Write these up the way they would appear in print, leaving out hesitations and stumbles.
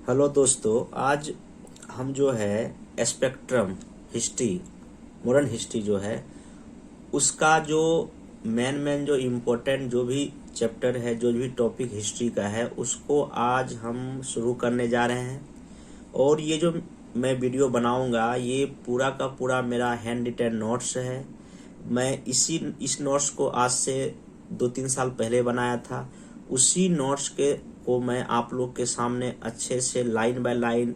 Hello दोस्तों, आज हम जो है स्पेक्ट्रम हिस्ट्री, मॉडर्न हिस्ट्री जो है उसका जो मेन जो इम्पोर्टेंट जो भी चैप्टर है, जो भी टॉपिक हिस्ट्री का है, उसको आज हम शुरू करने जा रहे हैं। और ये जो मैं वीडियो बनाऊंगा ये पूरा का पूरा मेरा हैंड रिटन नोट्स है। मैं इस नोट्स को आज से 2-3 साल पहले बनाया था। उसी नोट्स के को मैं आप लोग के सामने अच्छे से लाइन बाय लाइन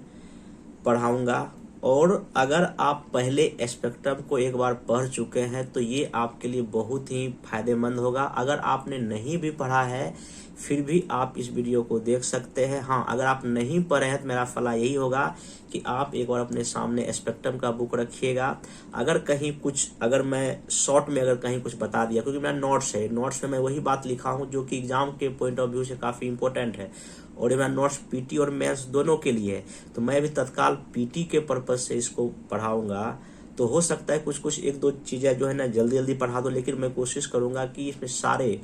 पढ़ाऊंगा। और अगर आप पहले स्पेक्ट्रम को एक बार पढ़ चुके हैं तो ये आपके लिए बहुत ही फायदेमंद होगा। अगर आपने नहीं भी पढ़ा है फिर भी आप इस वीडियो को देख सकते हैं। हाँ, अगर आप नहीं पढ़े हैं तो मेरा सलाह यही होगा कि आप एक बार अपने सामने स्पेक्ट्रम का बुक रखिएगा। अगर मैं शॉर्ट में कहीं कुछ बता दिया, क्योंकि मेरा नोट्स में मैं वही बात लिखा हूँ जो कि एग्जाम के पॉइंट ऑफ व्यू से काफी इंपॉर्टेंट है। और ये मेरा नोट्स पीटी और मेंस दोनों के लिए है, तो मैं भी तत्काल पीटी के पर्पज से इसको पढ़ाऊंगा। तो हो सकता है कुछ एक दो चीजें जो है ना जल्दी जल्दी पढ़ा दो, लेकिन मैं कोशिश करूंगा कि इसमें सारे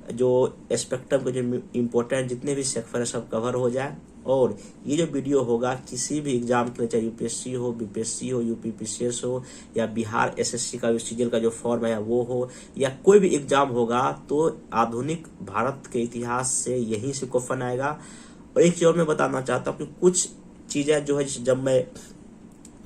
जो स्पेक्ट्रम के जो इम्पोर्टेंट जितने भी सेक्टर है सब कवर हो जाए। और ये जो वीडियो होगा किसी भी एग्जाम के लिए, चाहे यूपीएससी हो, बीपीएससी हो, यूपीपीसीएस हो, या बिहार एसएससी का सीजीएल का जो फॉर्म है वो हो, या कोई भी एग्जाम होगा, तो आधुनिक भारत के इतिहास से यहीं से क्वेश्चन आएगा। और एक चीज और मैं बताना चाहता हूँ कि कुछ चीजें जो है जब मैं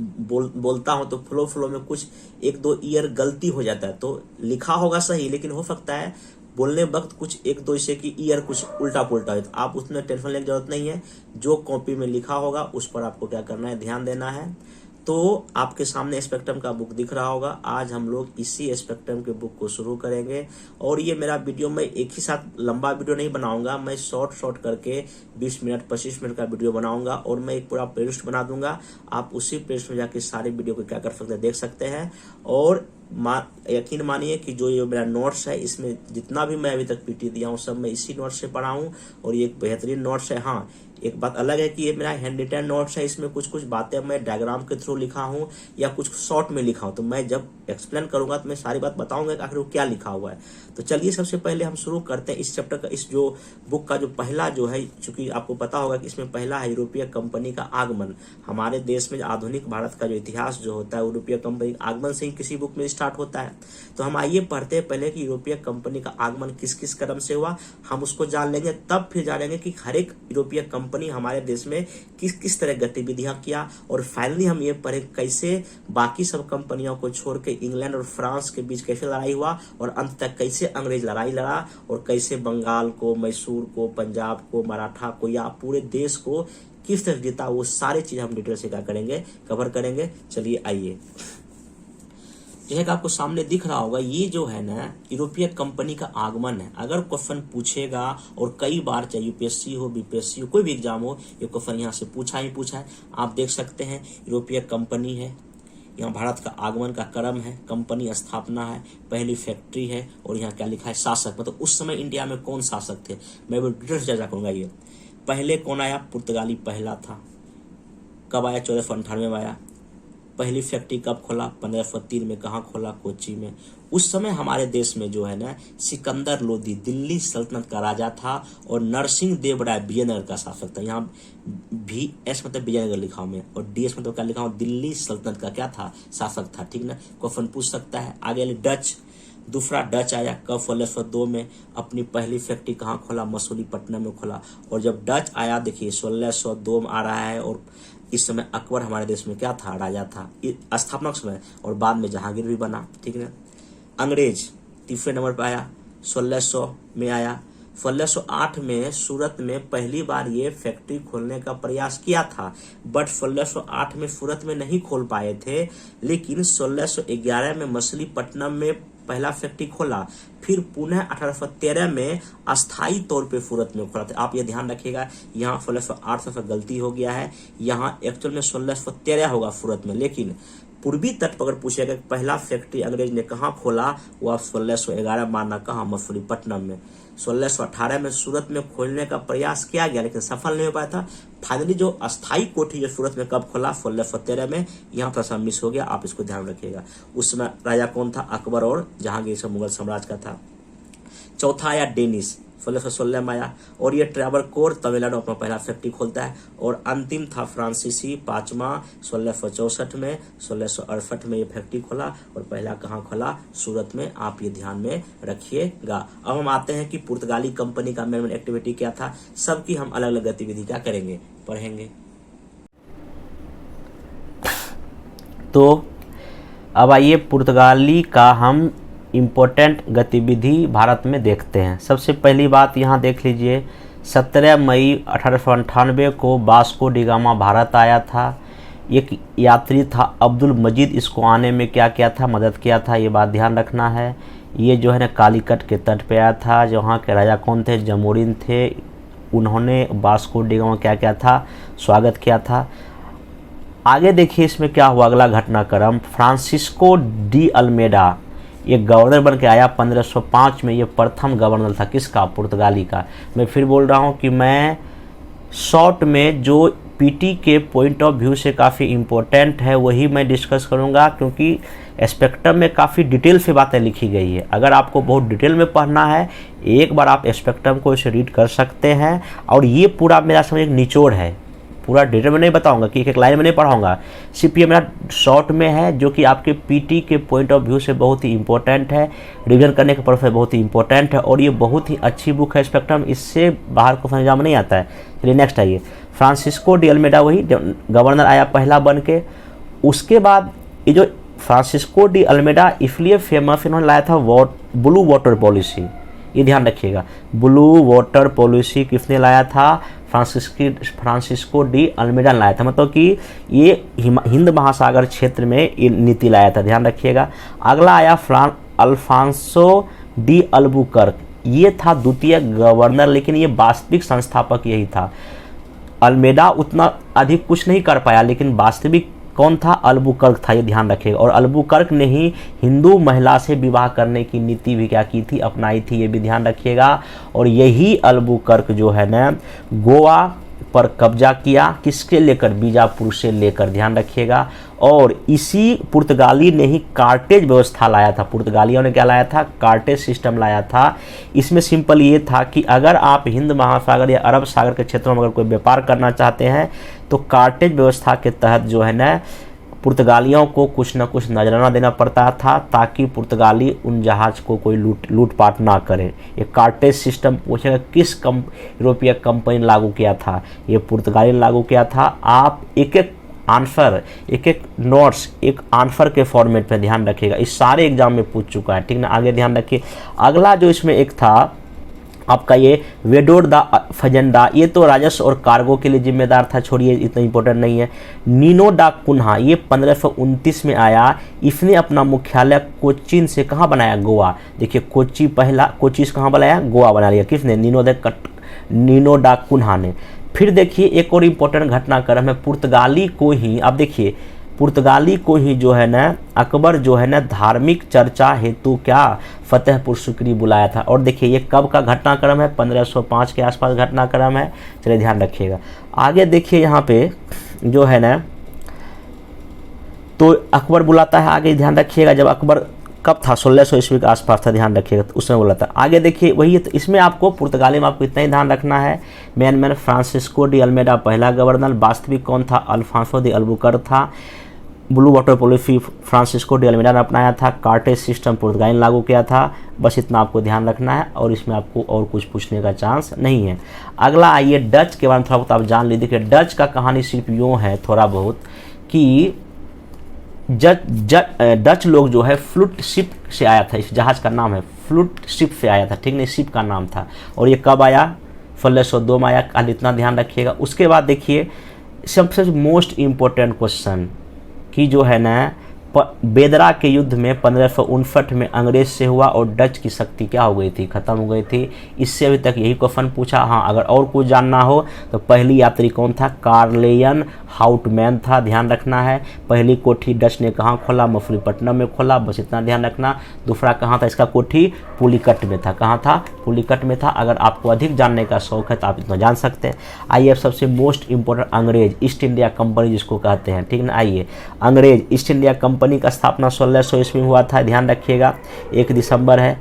बोलता हूं तो फ्लो में कुछ एक दो ईयर गलती हो जाता है, तो लिखा होगा सही लेकिन हो सकता है बोलने वक्त कुछ एक दो जैसे कि ईयर कुछ उल्टा पुल्टा है, तो आप उसमें टेंशन लेने की जरूरत नहीं है। जो कॉपी में लिखा होगा उस पर आपको क्या करना है, ध्यान देना है। तो आपके सामने स्पेक्ट्रम का बुक दिख रहा होगा। आज हम लोग इसी स्पेक्ट्रम के बुक को शुरू करेंगे। और ये मेरा वीडियो मैं एक ही साथ लंबा वीडियो नहीं बनाऊंगा, मैं शॉर्ट करके 20 मिनट 25 मिनट का वीडियो बनाऊंगा और मैं एक पूरा प्लेलिस्ट बना दूंगा। आप उसी प्लेलिस्ट में जाके सारे वीडियो को क्या कर सकते हैं, देख सकते हैं। और यकीन मानिए कि जो ये मेरा नोट्स है इसमें जितना भी मैं अभी तक पीटी दिया हूँ सब मैं इसी नोट्स से पढ़ा हूँ, और ये एक बेहतरीन नोट्स है। हाँ, एक बात अलग है कि ये मेरा हैंड रिटन नोट्स है, इसमें कुछ बातें मैं डायग्राम के थ्रू लिखा हूँ या कुछ शॉर्ट में लिखा हूँ। तो मैं जब एक्सप्लेन करूंगा तो मैं सारी बात बताऊंगा कि आखिर वो क्या लिखा हुआ है। तो चलिए सबसे पहले हम शुरू करते हैं इस चैप्टर का। इस जो बुक का जो पहला जो है, चूंकि आपको पता होगा कि इसमें पहला है यूरोपीय कंपनी का आगमन। हमारे देश में आधुनिक भारत का जो इतिहास जो होता है यूरोपीय कंपनी आगमन से ही किसी बुक में स्टार्ट होता है। तो हम आइए पढ़ते हैं पहले कि यूरोपीय कंपनी का आगमन किस किस कदम से हुआ, हम उसको जान लेंगे। तब फिर जानेंगे कि हर एक यूरोपीय कंपनी हमारे देश में किस किस तरह गतिविधियां किया। और फाइनली हम ये पढ़े कैसे बाकी सब कंपनियों को छोड़ के इंग्लैंड और फ्रांस के बीच कैसे लड़ाई हुआ, और अंत तक कैसे अंग्रेज लड़ाई लड़ा, और कैसे बंगाल को, मैसूर को, पंजाब को, मराठा को, या पूरे देश को किस तरह जीता। वो सारी चीज हम डिटेल से क्या करेंगे, कवर करेंगे। चलिए आइए, जैसे कि आपको सामने दिख रहा होगा ये जो है ना यूरोपीय कंपनी का आगमन है। अगर क्वेश्चन पूछेगा, और कई बार चाहे यूपीएससी हो, बीपीएससी हो, कोई भी एग्जाम हो, ये क्वेश्चन यहाँ से पूछा है। आप देख सकते हैं यूरोपीय कंपनी है, यहाँ भारत का आगमन का क्रम है, कंपनी स्थापना है, पहली फैक्ट्री है, और यहाँ क्या लिखा है, शासक। मतलब उस समय इंडिया में कौन शासक थे, मैं वो डिटेल से चर्चा करूंगा। ये पहले कौन आया, पुर्तगाली पहला था। कब आया, 1498 में आया। पहली फैक्ट्री कब खोला, 1503 में। कहाँ खोला, कोच्चि में। उस समय हमारे देश में जो है ना सिकंदर लोदी दिल्ली सल्तनत का राजा था, और नरसिंह देव राय विजयनगर का शासक था। यहाँ VS मतलब विजयनगर लिखा हूं मैं, और DS मतलब क्या लिखा हूं, दिल्ली सल्तनत का क्या था, शासक था। ठीक ना, क्वेश्चन पूछ सकता है। आगे डच, दूसरा डच आया कब, 1602 में। अपनी पहली फैक्ट्री कहाँ खोला, मसूलीपट्टनम में खोला। और जब डच आया, देखिए 1602 में आ रहा है, और इस समय अकबर हमारे देश में क्या था, राजा था, स्थापना समय, और बाद में जहांगीर भी बना। ठीक है। अंग्रेज तीसरे नंबर पर आया, 1600 में आया। 1608 में सूरत में पहली बार ये फैक्ट्री खोलने का प्रयास किया था, बट 1608 में सूरत में नहीं खोल पाए थे, लेकिन 1611 में मछलीपट्टनम में पहला फैक्ट्री खोला। फिर पुनः 1813 में अस्थायी तौर पे सूरत में खोला था। आप ये ध्यान रखिएगा, यहाँ 1608 से गलती हो गया है, यहाँ एक्चुअल में 1613 होगा सूरत में। लेकिन पूर्वी तट पर अगर पूछेगा पहला फैक्ट्री अंग्रेज ने कहाँ खोला, वो आप 1611 मानना, कहाँ, मसूलीपट्टनम में। 1618 में सूरत में खोलने का प्रयास किया गया लेकिन सफल नहीं हो पाया था। फाइनली जो अस्थायी कोठी जो सूरत में कब खोला, 1613 में। यहाँ पर मिस हो गया, आप इसको ध्यान रखिएगा। उस समय राजा कौन था, अकबर और जहांगीर से मुगल साम्राज्य का था। चौथा आया डेनिस, 1616 में आया। और ये ट्रैवरकोर तमिलनाडु अपना पहला फैक्ट्री खोलता है। और अंतिम था फ्रांसीसी पांचवा 1664 में, 1668 में ये फैक्ट्री खोला। और पहला कहाँ खोला? सूरत में। आप ये ध्यान में रखिएगा। अब हम आते हैं कि पुर्तगाली कंपनी का मेन एक्टिविटी क्या था। सबकी हम अलग अलग गतिविधि क्या करेंगे, पढ़ेंगे। तो अब आइए पुर्तगाली का हम इम्पोर्टेंट गतिविधि भारत में देखते हैं। सबसे पहली बात यहाँ देख लीजिए, 17 मई 1898 को वास्को डी गामा भारत आया था। एक यात्री था अब्दुल मजीद, इसको आने में क्या किया था? मदद किया था। ये बात ध्यान रखना है। ये जो है ना कालीकट के तट पे आया था। जो वहाँ के राजा कौन थे? जमोरिन थे। उन्होंने वास्को डी गामा क्या किया था? स्वागत किया था। आगे देखिए इसमें क्या हुआ अगला घटनाक्रम। फ्रांसिस्को डी अल्मेडा ये गवर्नर बन के आया 1505 में। ये प्रथम गवर्नर था किसका? पुर्तगाली का। मैं फिर बोल रहा हूँ कि मैं शॉर्ट में जो पीटी के पॉइंट ऑफ व्यू से काफ़ी इम्पोर्टेंट है वही मैं डिस्कस करूँगा, क्योंकि स्पेक्ट्रम में काफ़ी डिटेल से बातें लिखी गई है। अगर आपको बहुत डिटेल में पढ़ना है, एक बार आप स्पेक्ट्रम को इसे रीड कर सकते हैं। और ये पूरा मेरा समझ एक निचोड़ है, पूरा डिटेल में नहीं बताऊंगा कि एक लाइन में नहीं पढ़ाऊंगा, सिर्फ ये मेरा शॉर्ट में है जो कि आपके पीटी के पॉइंट ऑफ व्यू से बहुत ही इंपॉर्टेंट है, रिवीजन करने के पर्पज से बहुत ही इंपॉर्टेंट है। और ये बहुत ही अच्छी बुक है स्पेक्ट्रम, इससे बाहर को एग्जाम नहीं आता है। चलिए नेक्स्ट आइए। फ्रांसिस्को डी अल्मेडा वही गवर्नर आया पहला बन के। उसके बाद ये जो फ्रांसिस्को डी अल्मेडा इसलिए फेमस, इन्होंने लाया था ब्लू वाटर पॉलिसी। ये ध्यान रखिएगा, ब्लू वाटर पॉलिसी किसने लाया था? फ्रांसिस्को डी अल्मेडा लाया था। मतलब कि ये हिंद महासागर क्षेत्र में ये नीति लाया था, ध्यान रखिएगा। अगला आया अल्फांसो डी अल्बुकर्क। ये था द्वितीय गवर्नर, लेकिन ये वास्तविक संस्थापक यही था। अल्मेडा उतना अधिक कुछ नहीं कर पाया, लेकिन वास्तविक कौन था? अल्बुकर्क था, ये ध्यान रखिएगा। और अल्बुकर्क ने ही हिंदू महिला से विवाह करने की नीति भी क्या की थी? अपनाई थी, ये भी ध्यान रखिएगा। और यही अल्बुकर्क जो है ना गोवा पर कब्जा किया, किसके लेकर? बीजापुर से लेकर, ध्यान रखिएगा। और इसी पुर्तगाली ने ही कार्टेज व्यवस्था लाया था। पुर्तगालियों ने क्या लाया था? कार्टेज सिस्टम लाया था। इसमें सिंपल ये था कि अगर आप हिंद महासागर या अरब सागर के क्षेत्रों में अगर कोई व्यापार करना चाहते हैं तो कार्टेज व्यवस्था के तहत जो है ना पुर्तगालियों को कुछ ना कुछ नजराना देना पड़ता था, ताकि पुर्तगाली उन जहाज को कोई लूटपाट ना करे। ये कार्टेज सिस्टम पूछेगा किस यूरोपीय कंपनी ने लागू किया था? ये पुर्तगाली ने लागू किया था। आप एक एक आंसर, एक एक नोट्स एक आंसर के फॉर्मेट में ध्यान रखिएगा। इस सारे एग्जाम में पूछ चुका है, ठीक ना। आगे ध्यान रखिए। अगला जो इसमें एक था आपका ये वेडोर दा फजेंडा, ये तो राजस्व और कार्गो के लिए जिम्मेदार था, छोड़िए इतना इंपॉर्टेंट नहीं है। नीनो डा कुन्हा ये 1529 में आया। इसने अपना मुख्यालय कोचीन से कहाँ बनाया? गोवा। देखिए कोची से कहाँ बनाया? गोवा बना लिया। किसने? नीनो डा कुन्हा ने। फिर देखिए एक और इम्पोर्टेंट घटनाक्रम है, पुर्तगाली को ही, अब देखिए पुर्तगाली को ही जो है ना अकबर जो है ना धार्मिक चर्चा हेतु क्या फतेहपुर सिकरी बुलाया था। और देखिए ये कब का घटनाक्रम है? 1505 के आसपास घटनाक्रम है। चलिए ध्यान रखिएगा। आगे देखिए यहाँ पे जो है ना तो अकबर बुलाता है। आगे ध्यान रखिएगा जब अकबर कब था? 1600 ईस्वी के आसपास था, ध्यान रखिएगा, तो उसमें बोला था। आगे देखिए वही तो इसमें आपको पुर्तगाली में आपको इतना ही ध्यान रखना है। मेन फ्रांसिस्को डी अल्मेडा पहला गवर्नर, वास्तविक कौन था? अल्फांसो डी अल्बुकर्क था। Blue water policy Francisco de Almeida ने अपनाया था। कार्टेज सिस्टम पुर्तगाली ने लागू किया था। बस इतना आपको ध्यान रखना है, और इसमें आपको और कुछ पूछने का चांस नहीं है। अगला आइए डच के बारे में थोड़ा बहुत आप जान लीजिए। डच का कहानी सिर्फ यूँ है थोड़ा बहुत कि डच लोग जो है फ्लूट शिप से आया था। इस जहाज़ का नाम है फ्लूट शिप से आया था, ठीक नहीं, शिप का नाम था। और ये कब आया? 1602 में आया। खाली इतना ध्यान रखिएगा। उसके बाद देखिए सबसे मोस्ट इम्पोर्टेंट क्वेश्चन कि जो है ना बेदरा के युद्ध में 1559 में अंग्रेज से हुआ और डच की शक्ति क्या हो गई थी? खत्म हो गई थी। इससे अभी तक यही क्वेश्चन पूछा। हाँ, अगर और कुछ जानना हो तो पहली यात्री कौन था? कार्लेयन हाउटमैन था, ध्यान रखना है। पहली कोठी डच ने कहाँ खोला? मछलीपट्टनम में खोला, बस इतना ध्यान रखना। दूसरा कहाँ था इसका कोठी? पुलिकट में था। कहाँ था? पुलिकट में था। अगर आपको अधिक जानने का शौक है तो आप इतना जान सकते हैं। आइए अब सबसे मोस्ट इंपॉर्टेंट अंग्रेज ईस्ट इंडिया कंपनी जिसको कहते हैं, ठीक ना। आइए अंग्रेज ईस्ट इंडिया कंपनी का स्थापना 1600 ईस्वी में हुआ था, ध्यान रखिएगा। 1 दिसंबर है।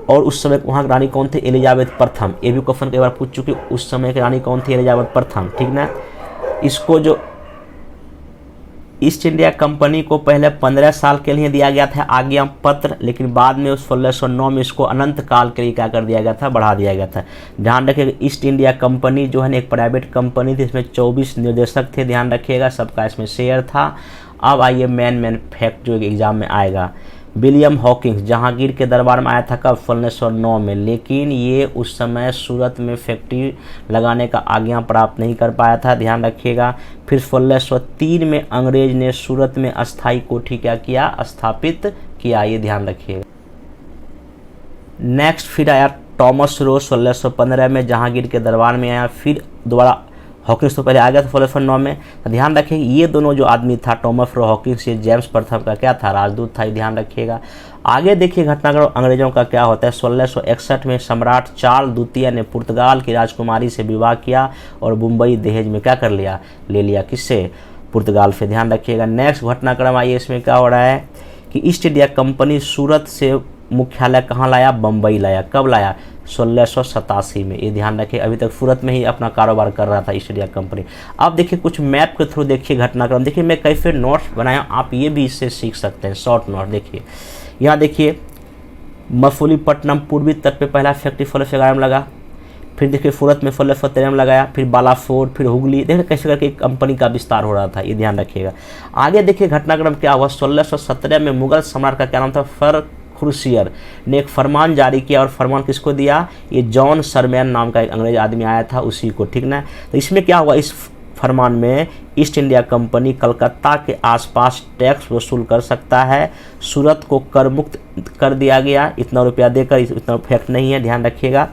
और उस समय वहाँ की रानी कौन थे? एलिजाबेथ प्रथम। ये भी क्वेश्चन कई बार पूछ चुके, उस समय की रानी कौन थी? एलिजाबेथ प्रथम, ठीक ना। इसको जो ईस्ट इंडिया कंपनी को पहले 15 साल के लिए दिया गया था आज्ञा पत्र, लेकिन बाद में 1609 में इसको अनंत काल के लिए क्या कर दिया गया था? बढ़ा दिया गया था। ध्यान रखिएगा, ईस्ट इंडिया कंपनी जो है ना एक प्राइवेट कंपनी थी, इसमें 24 निर्देशक थे, ध्यान रखिएगा, सबका इसमें शेयर था। अब आइए मेन फैक्ट जो एग्जाम में आएगा। विलियम हॉकिंस जहांगीर के दरबार में आया था कब? 1609 में, लेकिन ये उस समय सूरत में फैक्ट्री लगाने का आज्ञा प्राप्त नहीं कर पाया था, ध्यान रखिएगा। फिर 1603 में अंग्रेज ने सूरत में अस्थाई कोठी क्या किया? स्थापित किया, ये ध्यान रखिएगा। नेक्स्ट फिर आया थॉमस रो 1615 में जहांगीर के दरबार में आया। फिर दोबारा हॉकिंस तो पहले आ गया था 1609 में। तो ध्यान रखिए ये दोनों जो आदमी था थॉमस रो हॉकिंस, ये जेम्स प्रथम का क्या था? राजदूत था, ध्यान रखिएगा। आगे देखिए घटनाक्रम अंग्रेजों का क्या होता है। 1661 में सम्राट चार्ल्स द्वितीय ने पुर्तगाल की राजकुमारी से विवाह किया और मुंबई दहेज में क्या कर लिया? ले लिया, किससे? पुर्तगाल से, ध्यान रखिएगा। नेक्स्ट घटनाक्रम आइए, इसमें क्या हो रहा है कि ईस्ट इंडिया कंपनी सूरत से मुख्यालय कहाँ लाया? बम्बई लाया। कब लाया? 1687 में, ये ध्यान रखिए। अभी तक सूरत में ही अपना कारोबार कर रहा था ईस्ट इंडिया कंपनी। अब देखिए कुछ मैप के थ्रू देखिए घटनाक्रम। देखिए मैं कैसे नोट्स बनाया, आप ये भी इससे सीख सकते हैं, शॉर्ट नोट। देखिए यहाँ देखिए मसूलीपट्टनम पूर्वी तट पे पहला फैक्ट्री 1611 में लगा। फिर देखिए सूरत में 1613 में लगाया। फिर बालासोर, फिर हुगली, देखिए कैसे करके कंपनी का विस्तार हो रहा था, ये ध्यान रखिएगा। आगे देखिए घटनाक्रम क्या हुआ। 1617 में मुगल सम्राट का क्या नाम था? खुर्शियर ने एक फरमान जारी किया, और फरमान किसको दिया? ये जॉन सरमैन नाम का एक अंग्रेज आदमी आया था, उसी को, ठीक ना। तो इसमें क्या हुआ? इस फरमान में ईस्ट इंडिया कंपनी कलकत्ता के आसपास टैक्स वसूल कर सकता है। सूरत को कर मुक्त कर दिया गया, इतना रुपया देकर, इतना फैक्ट नहीं है, ध्यान रखिएगा।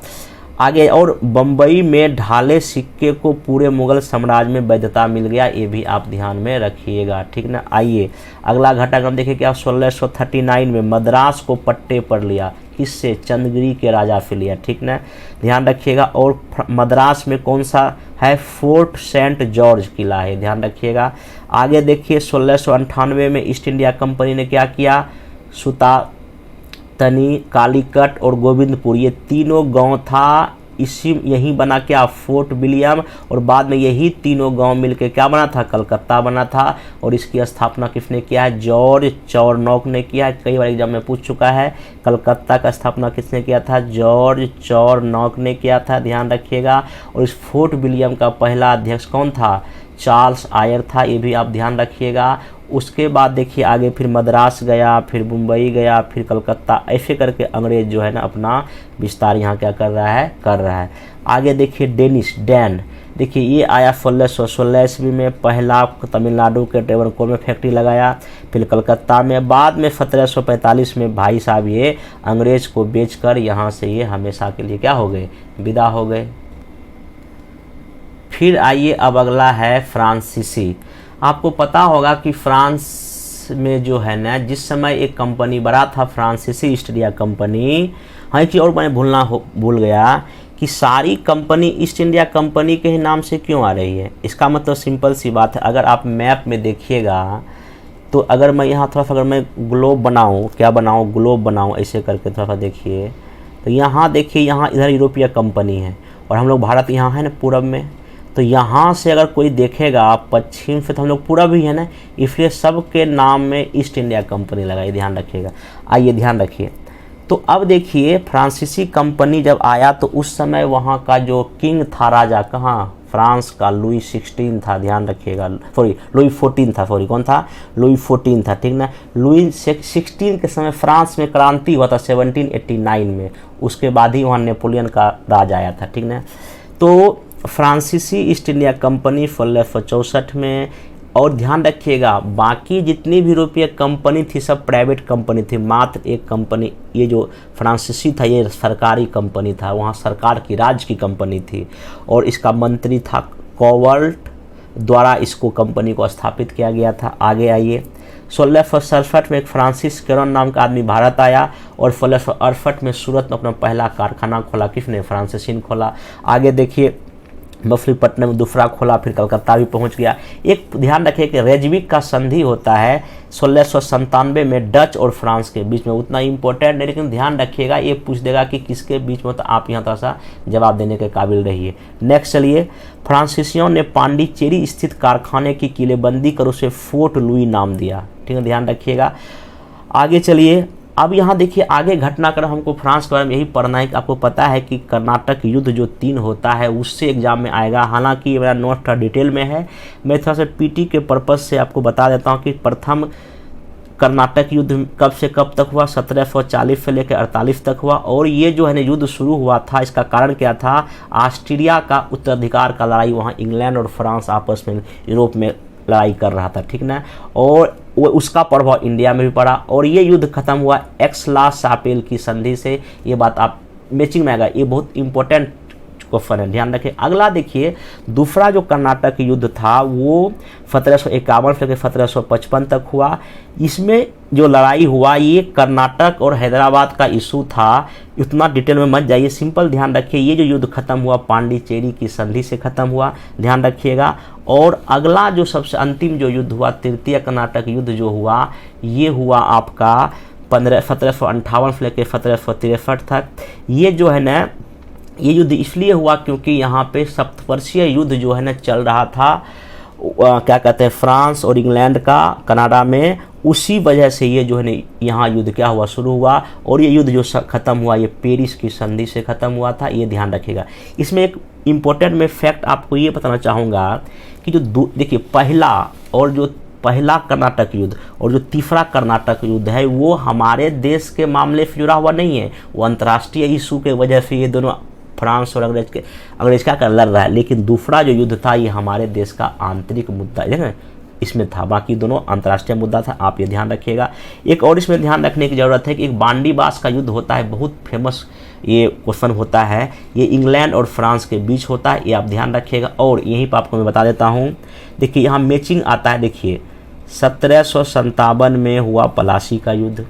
आगे और बम्बई में ढाले सिक्के को पूरे मुगल साम्राज्य में वैधता मिल गया, ये भी आप ध्यान में रखिएगा, ठीक ना। आइए अगला घटनाक्रम देखिए क्या। 1639 में मद्रास को पट्टे पर लिया, किससे? चंद्रगिरी के राजा से लिया, ठीक ना, ध्यान रखिएगा। और मद्रास में कौन सा है? फोर्ट सेंट जॉर्ज किला है, ध्यान रखिएगा। आगे देखिए 1698 में ईस्ट इंडिया कंपनी ने क्या किया? तनी, कालीकट और गोविंदपुर, ये तीनों गांव था, यहीं बना क्या? फोर्ट विलियम, और बाद में यही तीनों गांव मिलकर क्या बना था? कलकत्ता बना था। और इसकी स्थापना किसने किया है? जॉर्ज चौरनॉक ने किया है, कई बार एग्जाम में पूछ चुका है। कलकत्ता का स्थापना किसने किया था? जॉर्ज चौरनॉक ने किया था, ध्यान रखिएगा। और इस फोर्ट विलियम का पहला अध्यक्ष कौन था? चार्ल्स आयर था, ये भी आप ध्यान रखिएगा। उसके बाद देखिए आगे फिर मद्रास गया, फिर मुंबई गया, फिर कलकत्ता, ऐसे करके अंग्रेज जो है ना अपना विस्तार यहाँ क्या कर रहा है। आगे देखिए डेनिश डैन, देखिए ये आया 1616 ईस्वी में, पहला तमिलनाडु के ट्रेवनकोर में फैक्ट्री लगाया, फिर कलकत्ता में। बाद में 1745 में भाई साहब ये अंग्रेज को बेचकर यहाँ से ये हमेशा के लिए क्या हो गए? विदा हो गए। फिर आइए अब अगला है फ्रांसीसी। आपको पता होगा कि फ्रांस में जो है ना जिस समय एक कंपनी बड़ा था फ्रांसीसी ईस्ट इंडिया कंपनी, हाँ कि और मैं भूल गया कि सारी कंपनी ईस्ट इंडिया कंपनी के ही नाम से क्यों आ रही है। इसका मतलब सिंपल सी बात है, अगर आप मैप में देखिएगा तो अगर मैं यहाँ थोड़ा सा अगर मैं ग्लोब बनाऊँ, क्या बनाऊँ? ग्लोब बनाऊँ, ऐसे करके थोड़ा सा देखिए तो यहाँ देखिए, यहाँ इधर यूरोपीय कंपनी है और हम लोग भारत यहाँ है ना पूरब में। तो यहाँ से अगर कोई देखेगा पश्चिम से तो हम लोग पूरब ही है ना, इसलिए सब के नाम में ईस्ट इंडिया कंपनी लगाई, ध्यान रखिएगा। आइए ध्यान रखिए। तो अब देखिए फ्रांसीसी कंपनी जब आया तो उस समय वहाँ का जो किंग था, राजा, कहाँ? फ्रांस का लुई 16 था, ध्यान रखिएगा। लुई 14 था, कौन था? लुई 14 था, ठीक ना। लुई 16 के समय फ्रांस में क्रांति हुआ था 1789 में, उसके बाद ही वहाँ नेपोलियन का राज आया था, ठीक ना। तो फ्रांसीसी ईस्ट इंडिया कंपनी 1664 में, और ध्यान रखिएगा बाकी जितनी भी यूरोपीय कंपनी थी सब प्राइवेट कंपनी थी, मात्र एक कंपनी ये जो फ्रांसीसी था ये सरकारी कंपनी था, वहाँ सरकार की राज्य की कंपनी थी और इसका मंत्री था कॉवर्ट, द्वारा इसको कंपनी को स्थापित किया गया था। आगे आइए 1667 में एक फ्रांसिस कैरन नाम का आदमी भारत आया और 1668 में सूरत में अपना पहला कारखाना खोला, किसने? फ्रांसीसी ने खोला। आगे देखिए मछलीपट्टनम में दूसरा खोला, फिर कलकत्ता भी पहुंच गया। एक ध्यान रखिए कि रेजविक का संधि होता है 1697 में डच और फ्रांस के बीच में, उतना इम्पोर्टेंट नहीं, लेकिन ध्यान रखिएगा ये पूछ देगा कि किसके बीच में, तो आप यहाँ थोड़ा सा जवाब देने के काबिल रहिए। नेक्स्ट चलिए, फ्रांसीसियों ने पांडिचेरी स्थित कारखाने की किलेबंदी कर उसे फोर्ट लुई नाम दिया। ठीक है, ध्यान रखिएगा। आगे चलिए, अब यहाँ देखिए आगे घटनाक्रम हमको फ्रांस के बारे में यही पढ़ना है कि आपको पता है कि कर्नाटक युद्ध जो 3 होता है उससे एग्जाम में आएगा। हालांकि ये मेरा नोट थोड़ा डिटेल में है, मैं थोड़ा सा पीटी के पर्पज़ से आपको बता देता हूँ कि प्रथम कर्नाटक युद्ध कब से कब तक हुआ, 1740 से लेकर 48 तक हुआ। और ये जो है ना युद्ध शुरू हुआ था, इसका कारण क्या था, ऑस्ट्रिया का उत्तराधिकार का लड़ाई, वहाँ इंग्लैंड और फ्रांस आपस में यूरोप में लड़ाई कर रहा था, ठीक ना, और वो उसका प्रभाव इंडिया में भी पड़ा। और ये युद्ध खत्म हुआ एक्स-ला-शापेल की संधि से। ये बात आप मैचिंग में आएगा, ये बहुत इंपॉर्टेंट क्वेश्चन है, ध्यान रखें। अगला देखिए, दूसरा जो कर्नाटक युद्ध था वो 1751 से 1755 तक हुआ। इसमें जो लड़ाई हुआ ये कर्नाटक और हैदराबाद का इशू था, इतना डिटेल में मत जाइए, सिंपल ध्यान रखिए। ये जो युद्ध खत्म हुआ पांडिचेरी की संधि से खत्म हुआ, ध्यान रखिएगा। और अगला जो सबसे अंतिम जो युद्ध हुआ, तृतीय कर्नाटक युद्ध जो हुआ, ये हुआ आपका 1758 से लेकर 1763 तक। ये जो है ना, ये युद्ध इसलिए हुआ क्योंकि यहाँ पे सप्तवर्षीय युद्ध जो है ना चल रहा था, क्या कहते हैं, फ्रांस और इंग्लैंड का कनाडा में। उसी वजह से ये जो है ना यहाँ युद्ध क्या हुआ, शुरू हुआ। और ये युद्ध जो ख़त्म हुआ ये पेरिस की संधि से ख़त्म हुआ था, ये ध्यान रखिएगा। इसमें एक इम्पोर्टेंट मैं फैक्ट आपको ये बताना चाहूँगा कि जो देखिए पहला कर्नाटक युद्ध और जो तीसरा कर्नाटक युद्ध है वो हमारे देश के मामले से जुड़ा हुआ नहीं है, वो अंतर्राष्ट्रीय इशू के वजह से ये दोनों फ्रांस और अंग्रेज क्या कर लड़ रहा है। लेकिन दूसरा जो युद्ध था ये हमारे देश का आंतरिक मुद्दा है, इसमें था, बाकी दोनों अंतर्राष्ट्रीय मुद्दा था, आप ये ध्यान रखिएगा। एक और इसमें ध्यान रखने की ज़रूरत है कि एक बांडीबास का युद्ध होता है, बहुत फेमस ये क्वेश्चन होता है, ये इंग्लैंड और फ्रांस के बीच होता है, ये आप ध्यान रखिएगा। और यहीं पर आपको मैं बता देता हूँ, देखिए यहाँ मैचिंग आता है, देखिए 1757 में हुआ पलासी का युद्ध,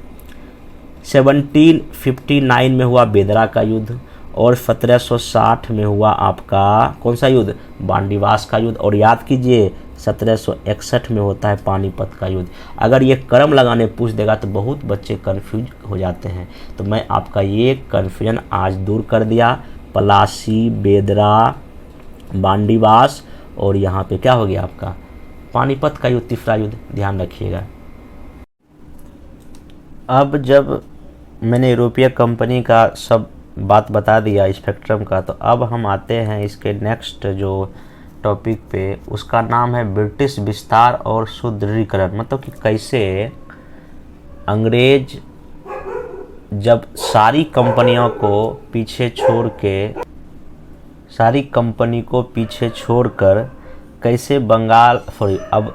1759 में हुआ बेदरा का युद्ध, और 1760 में हुआ आपका कौन सा युद्ध, बांडीवास का युद्ध। और याद कीजिए 1761 में होता है पानीपत का युद्ध। अगर ये क्रम लगाने पूछ देगा तो बहुत बच्चे कंफ्यूज हो जाते हैं, तो मैं आपका ये कन्फ्यूजन आज दूर कर दिया। पलासी, बेदरा, बांडीवास और यहाँ पे क्या हो गया आपका पानीपत का युद्ध, तीसरा युद्ध, ध्यान रखिएगा। अब जब मैंने यूरोपीय कंपनी का सब बात बता दिया स्पेक्ट्रम का, तो अब हम आते हैं इसके नेक्स्ट जो टॉपिक पे, उसका नाम है ब्रिटिश विस्तार और सुदृढ़ीकरण। मतलब कि कैसे अंग्रेज जब सारी कंपनियों को पीछे छोड़कर कैसे अब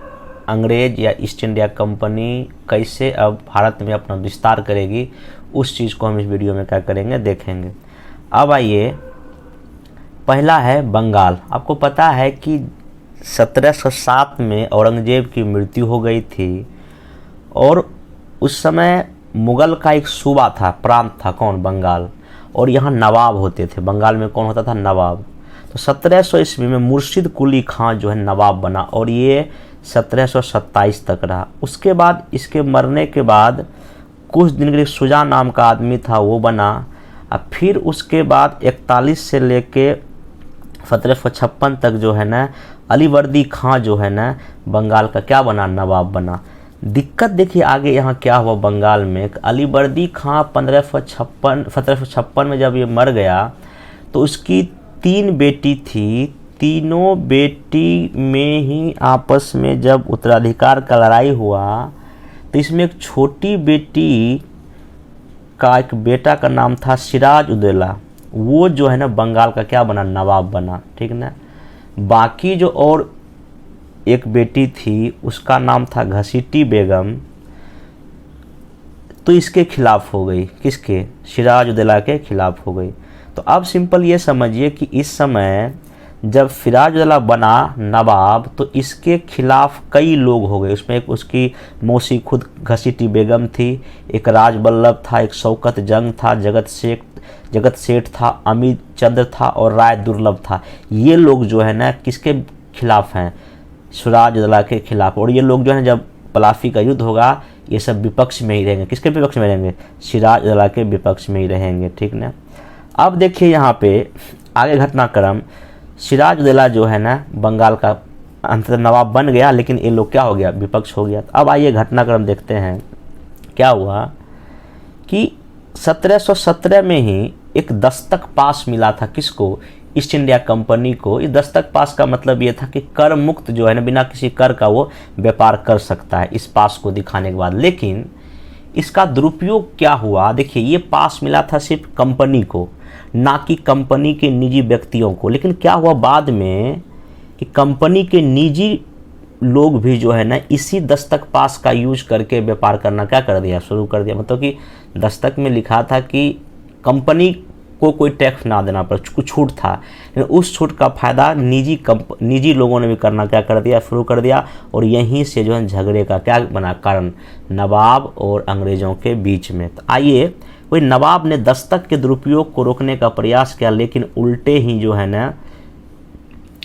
अंग्रेज या ईस्ट इंडिया कंपनी कैसे अब भारत में अपना विस्तार करेगी, उस चीज़ को हम इस वीडियो में क्या करेंगे, देखेंगे। अब आइए, पहला है बंगाल। आपको पता है कि 1707 में औरंगजेब की मृत्यु हो गई थी, और उस समय मुगल का एक सूबा था, प्रांत था, कौन, बंगाल। और यहाँ नवाब होते थे, बंगाल में कौन होता था, नवाब। तो 1700 ईस्वी में मुर्शिद कुली खां जो है नवाब बना, और ये 1727 तक रहा। उसके बाद इसके मरने के बाद कुछ दिन के लिए सुजा नाम का आदमी था, वो बना। अब फिर उसके बाद 41 से लेके 1756 तक जो है ना अलीवर्दी खां जो है ना बंगाल का क्या बना, नवाब बना। दिक्कत देखिए आगे यहाँ क्या हुआ बंगाल में, अलीवर्दी खां 1756 में जब ये मर गया तो उसकी 3 बेटी थी, तीनों बेटी में ही आपस में जब उत्तराधिकार का लड़ाई हुआ तो इसमें एक छोटी बेटी का एक बेटा का नाम था सिराज उद्दौला, वो जो है ना बंगाल का क्या बना, नवाब बना, ठीक ना। बाकी जो और एक बेटी थी उसका नाम था घसीटी बेगम, तो इसके खिलाफ हो गई, किसके, सिराज उद्दौला के खिलाफ हो गई। तो अब सिंपल ये समझिए कि इस समय जब सिराज उद्दौला बना नवाब तो इसके खिलाफ कई लोग हो गए। उसमें एक उसकी मौसी खुद घसीटी बेगम थी, एक राज बल्लभ था, एक शौकत जंग था, जगत शेख जगत सेठ था, अमित चंद्र था और राय दुर्लभ था। ये लोग जो है ना किसके खिलाफ हैं, सिराजउद्दौला के खिलाफ। और ये लोग जो है जब पलासी का युद्ध होगा ये सब विपक्ष में ही रहेंगे। किसके विपक्ष में रहेंगे, सिराजउद्दौला के विपक्ष में ही रहेंगे, ठीक ना। अब देखिए यहाँ पे आगे घटनाक्रम, सिराजउद्दौला जो है ना बंगाल का अंततः नवाब बन गया, लेकिन ये लोग क्या हो गया, विपक्ष हो गया। अब आइए घटनाक्रम देखते हैं क्या हुआ कि 1717 में ही एक दस्तक पास मिला था किसको, ईस्ट इंडिया कंपनी को। इस दस्तक पास का मतलब ये था कि कर मुक्त जो है ना, बिना किसी कर का वो व्यापार कर सकता है, इस पास को दिखाने के बाद। लेकिन इसका दुरुपयोग क्या हुआ, देखिए ये पास मिला था सिर्फ कंपनी को, ना कि कंपनी के निजी व्यक्तियों को। लेकिन क्या हुआ बाद में कि कंपनी के निजी लोग भी जो है ना इसी दस्तक पास का यूज करके व्यापार करना क्या कर दिया, शुरू कर दिया। मतलब कि दस्तक में लिखा था कि कंपनी को कोई टैक्स ना देना पड़े, कुछ छूट था, लेकिन उस छूट का फ़ायदा निजी लोगों ने भी करना क्या कर दिया, शुरू कर दिया। और यहीं से जो है झगड़े का क्या बना कारण, नवाब और अंग्रेज़ों के बीच में। तो आइए, कोई नवाब ने दस्तक के दुरुपयोग को रोकने का प्रयास किया, लेकिन उल्टे ही जो है ना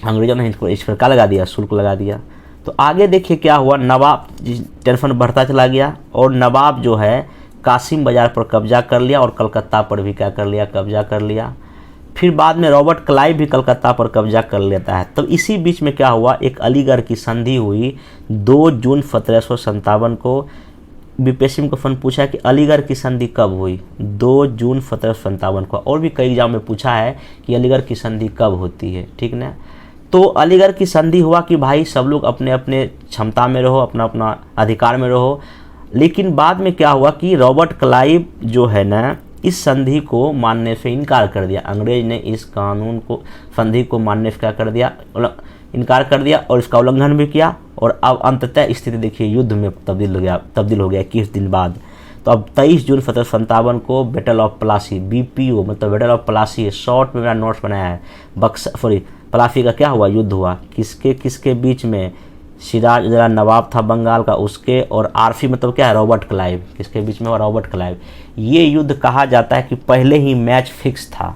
अंग्रेज़ों ने इस पर क्या लगा दिया, शुल्क लगा दिया। तो आगे देखिए क्या हुआ, नवाब टेंशन बढ़ता चला गया और नवाब जो है कासिम बाज़ार पर कब्जा कर लिया और कलकत्ता पर भी क्या कर लिया, कब्जा कर लिया। फिर बाद में रॉबर्ट क्लाइव भी कलकत्ता पर कब्जा कर लेता है। तो इसी बीच में क्या हुआ, एक अलीगढ़ की संधि हुई 2 जून 1757 को। बीपीएससी में क्वेश्चन पूछा कि अलीगढ़ की संधि कब हुई, 2 जून 1757 को। और भी कई एग्जाम में पूछा है कि अलीगढ़ की संधि कब होती है, ठीक ना। तो अलीगढ़ की संधि हुआ कि भाई सब लोग अपने अपने क्षमता में रहो, अपना अपना अधिकार में रहो। लेकिन बाद में क्या हुआ कि रॉबर्ट क्लाइव जो है ना इस संधि को मानने से इनकार कर दिया। अंग्रेज ने इस कानून को, संधि को मानने से क्या कर दिया, इनकार कर दिया और इसका उल्लंघन भी किया। और अब अंततः स्थिति देखिए युद्ध में तब्दील हो गया 21 दिन बाद। तो अब 23 जून 1757 को बैटल ऑफ प्लासी, BPO मतलब बैटल ऑफ प्लासी, शॉर्ट में मेरा नोट्स बनाया है, प्लासी का क्या हुआ, युद्ध हुआ। किसके बीच में, सिराजउद्दौला नवाब था बंगाल का, उसके और आरफी मतलब क्या है, रॉबर्ट क्लाइव। किसके बीच में हुआ, रॉबर्ट क्लाइव। ये युद्ध कहा जाता है कि पहले ही मैच फिक्स था।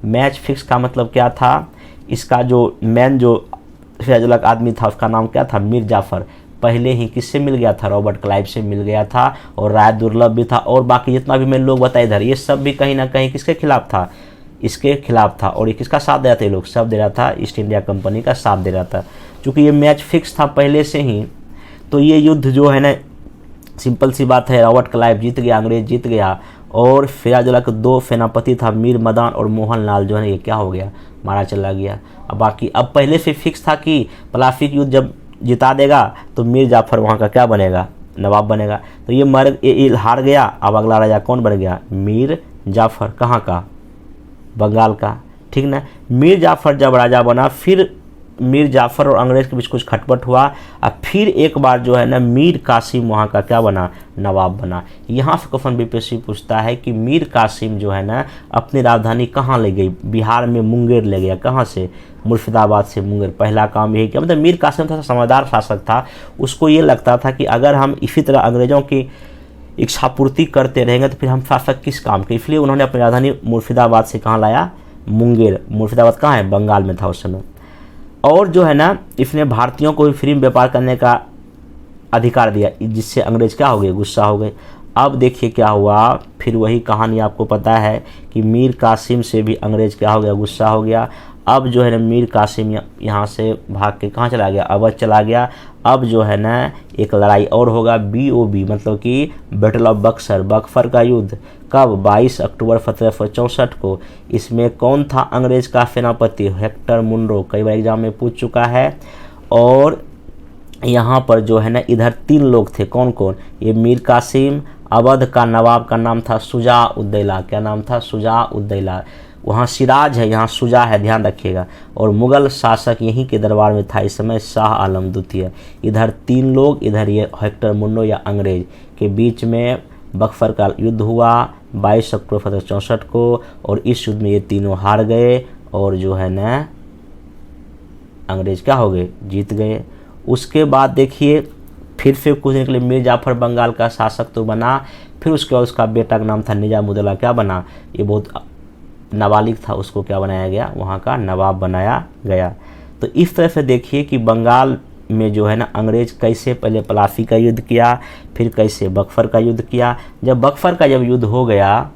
मैच फिक्स का मतलब क्या था, इसका जो मैन जो सिराजउद्दौला का आदमी था उसका नाम क्या था, मीर जाफर। पहले ही किससे मिल गया था, रॉबर्ट क्लाइव से मिल गया था। और राय दुर्लभ भी था और बाकी जितना भी मैंने लोग बताए इधर, ये सब भी कहीं ना कहीं किसके खिलाफ था, इसके खिलाफ था। और ये किसका साथ दे रहा था, ये लोग सब दे रहा था, ईस्ट इंडिया कंपनी का साथ दे रहा था। चूँकि ये मैच फिक्स था पहले से ही, तो ये युद्ध जो है ना सिंपल सी बात है, रॉबर्ट क्लाइव जीत गया, अंग्रेज जीत गया। और सिराजउद्दौला के 2 सेनापति था, मीर मदान और मोहनलाल, जो है ये क्या हो गया, मारा चला गया। अब बाकी अब पहले से फिक्स था कि प्लासी युद्ध जब जिता देगा तो मीर जाफर वहाँ का क्या बनेगा, नवाब बनेगा। तो ये हार गया। अब अगला राजा कौन बन गया, मीर जाफर। कहाँ का, बंगाल का, ठीक ना। मीर जाफर जब राजा बना, फिर मीर जाफर और अंग्रेज के बीच कुछ खटपट हुआ। अब फिर एक बार जो है ना मीर कासिम वहाँ का क्या बना, नवाब बना। यहाँ से क्वेश्चन बीपीएससी पूछता है कि मीर कासिम जो है ना अपनी राजधानी कहाँ ले गई, बिहार में मुंगेर ले गया। कहाँ से, मुर्शिदाबाद से मुंगेर। पहला काम यही किया। मतलब मीर कासिम था समझदार शासक था, उसको ये लगता था कि अगर हम इसी तरह अंग्रेज़ों की इच्छापूर्ति करते रहेंगे तो फिर हम शासक किस काम के। इसलिए उन्होंने अपनी राजधानी मुर्शिदाबाद से कहाँ लाया, मुंगेर। मुर्शिदाबाद कहाँ है, बंगाल में था उस समय। और जो है ना इसने भारतीयों को भी फ्री में व्यापार करने का अधिकार दिया, जिससे अंग्रेज क्या हो गए, गुस्सा हो गए। अब देखिए क्या हुआ, फिर वही कहानी आपको पता है कि मीर कासिम से भी अंग्रेज क्या हो गया, गुस्सा हो गया। अब जो है ना मीर कासिम यहाँ से भाग के कहाँ चला गया, अवध चला गया। अब जो है ना एक लड़ाई और होगा, BOB मतलब कि बैटल ऑफ बक्सर, बक्सर का युद्ध। कब, 22 अक्टूबर 1764 को। इसमें कौन था अंग्रेज का सेनापति, हेक्टर मुनरो। कई बार एग्जाम में पूछ चुका है। और यहाँ पर जो है ना इधर 3 लोग थे, कौन कौन, ये मीर कासिम। अवध का नवाब का नाम था शुजा-उद-दौला। क्या नाम था, शुजा-उद-दौला। वहाँ सिराज है, यहाँ शुजा है, ध्यान रखिएगा। और मुगल शासक यहीं के दरबार में था इस समय, शाह आलम द्वितीय। इधर 3 लोग, इधर ये हेक्टर मुन्नो या अंग्रेज के बीच में बक्सर का युद्ध हुआ 22 अक्टूबर 1764 को। और इस युद्ध में ये तीनों हार गए और जो है ना अंग्रेज क्या हो गए, जीत गए। उसके बाद देखिए फिर से कुछ दिन के लिए मीर जाफर बंगाल का शासक तो बना। फिर उसके बाद उसका बेटा का नाम था निजामुद्दौला, क्या बना, ये बहुत नाबालिग था उसको क्या बनाया गया, वहाँ का नवाब बनाया गया। तो इस तरह से देखिए कि बंगाल में जो है ना अंग्रेज कैसे पहले प्लासी का युद्ध किया, फिर कैसे बक्सर का युद्ध किया। जब बक्सर का जब युद्ध हो गया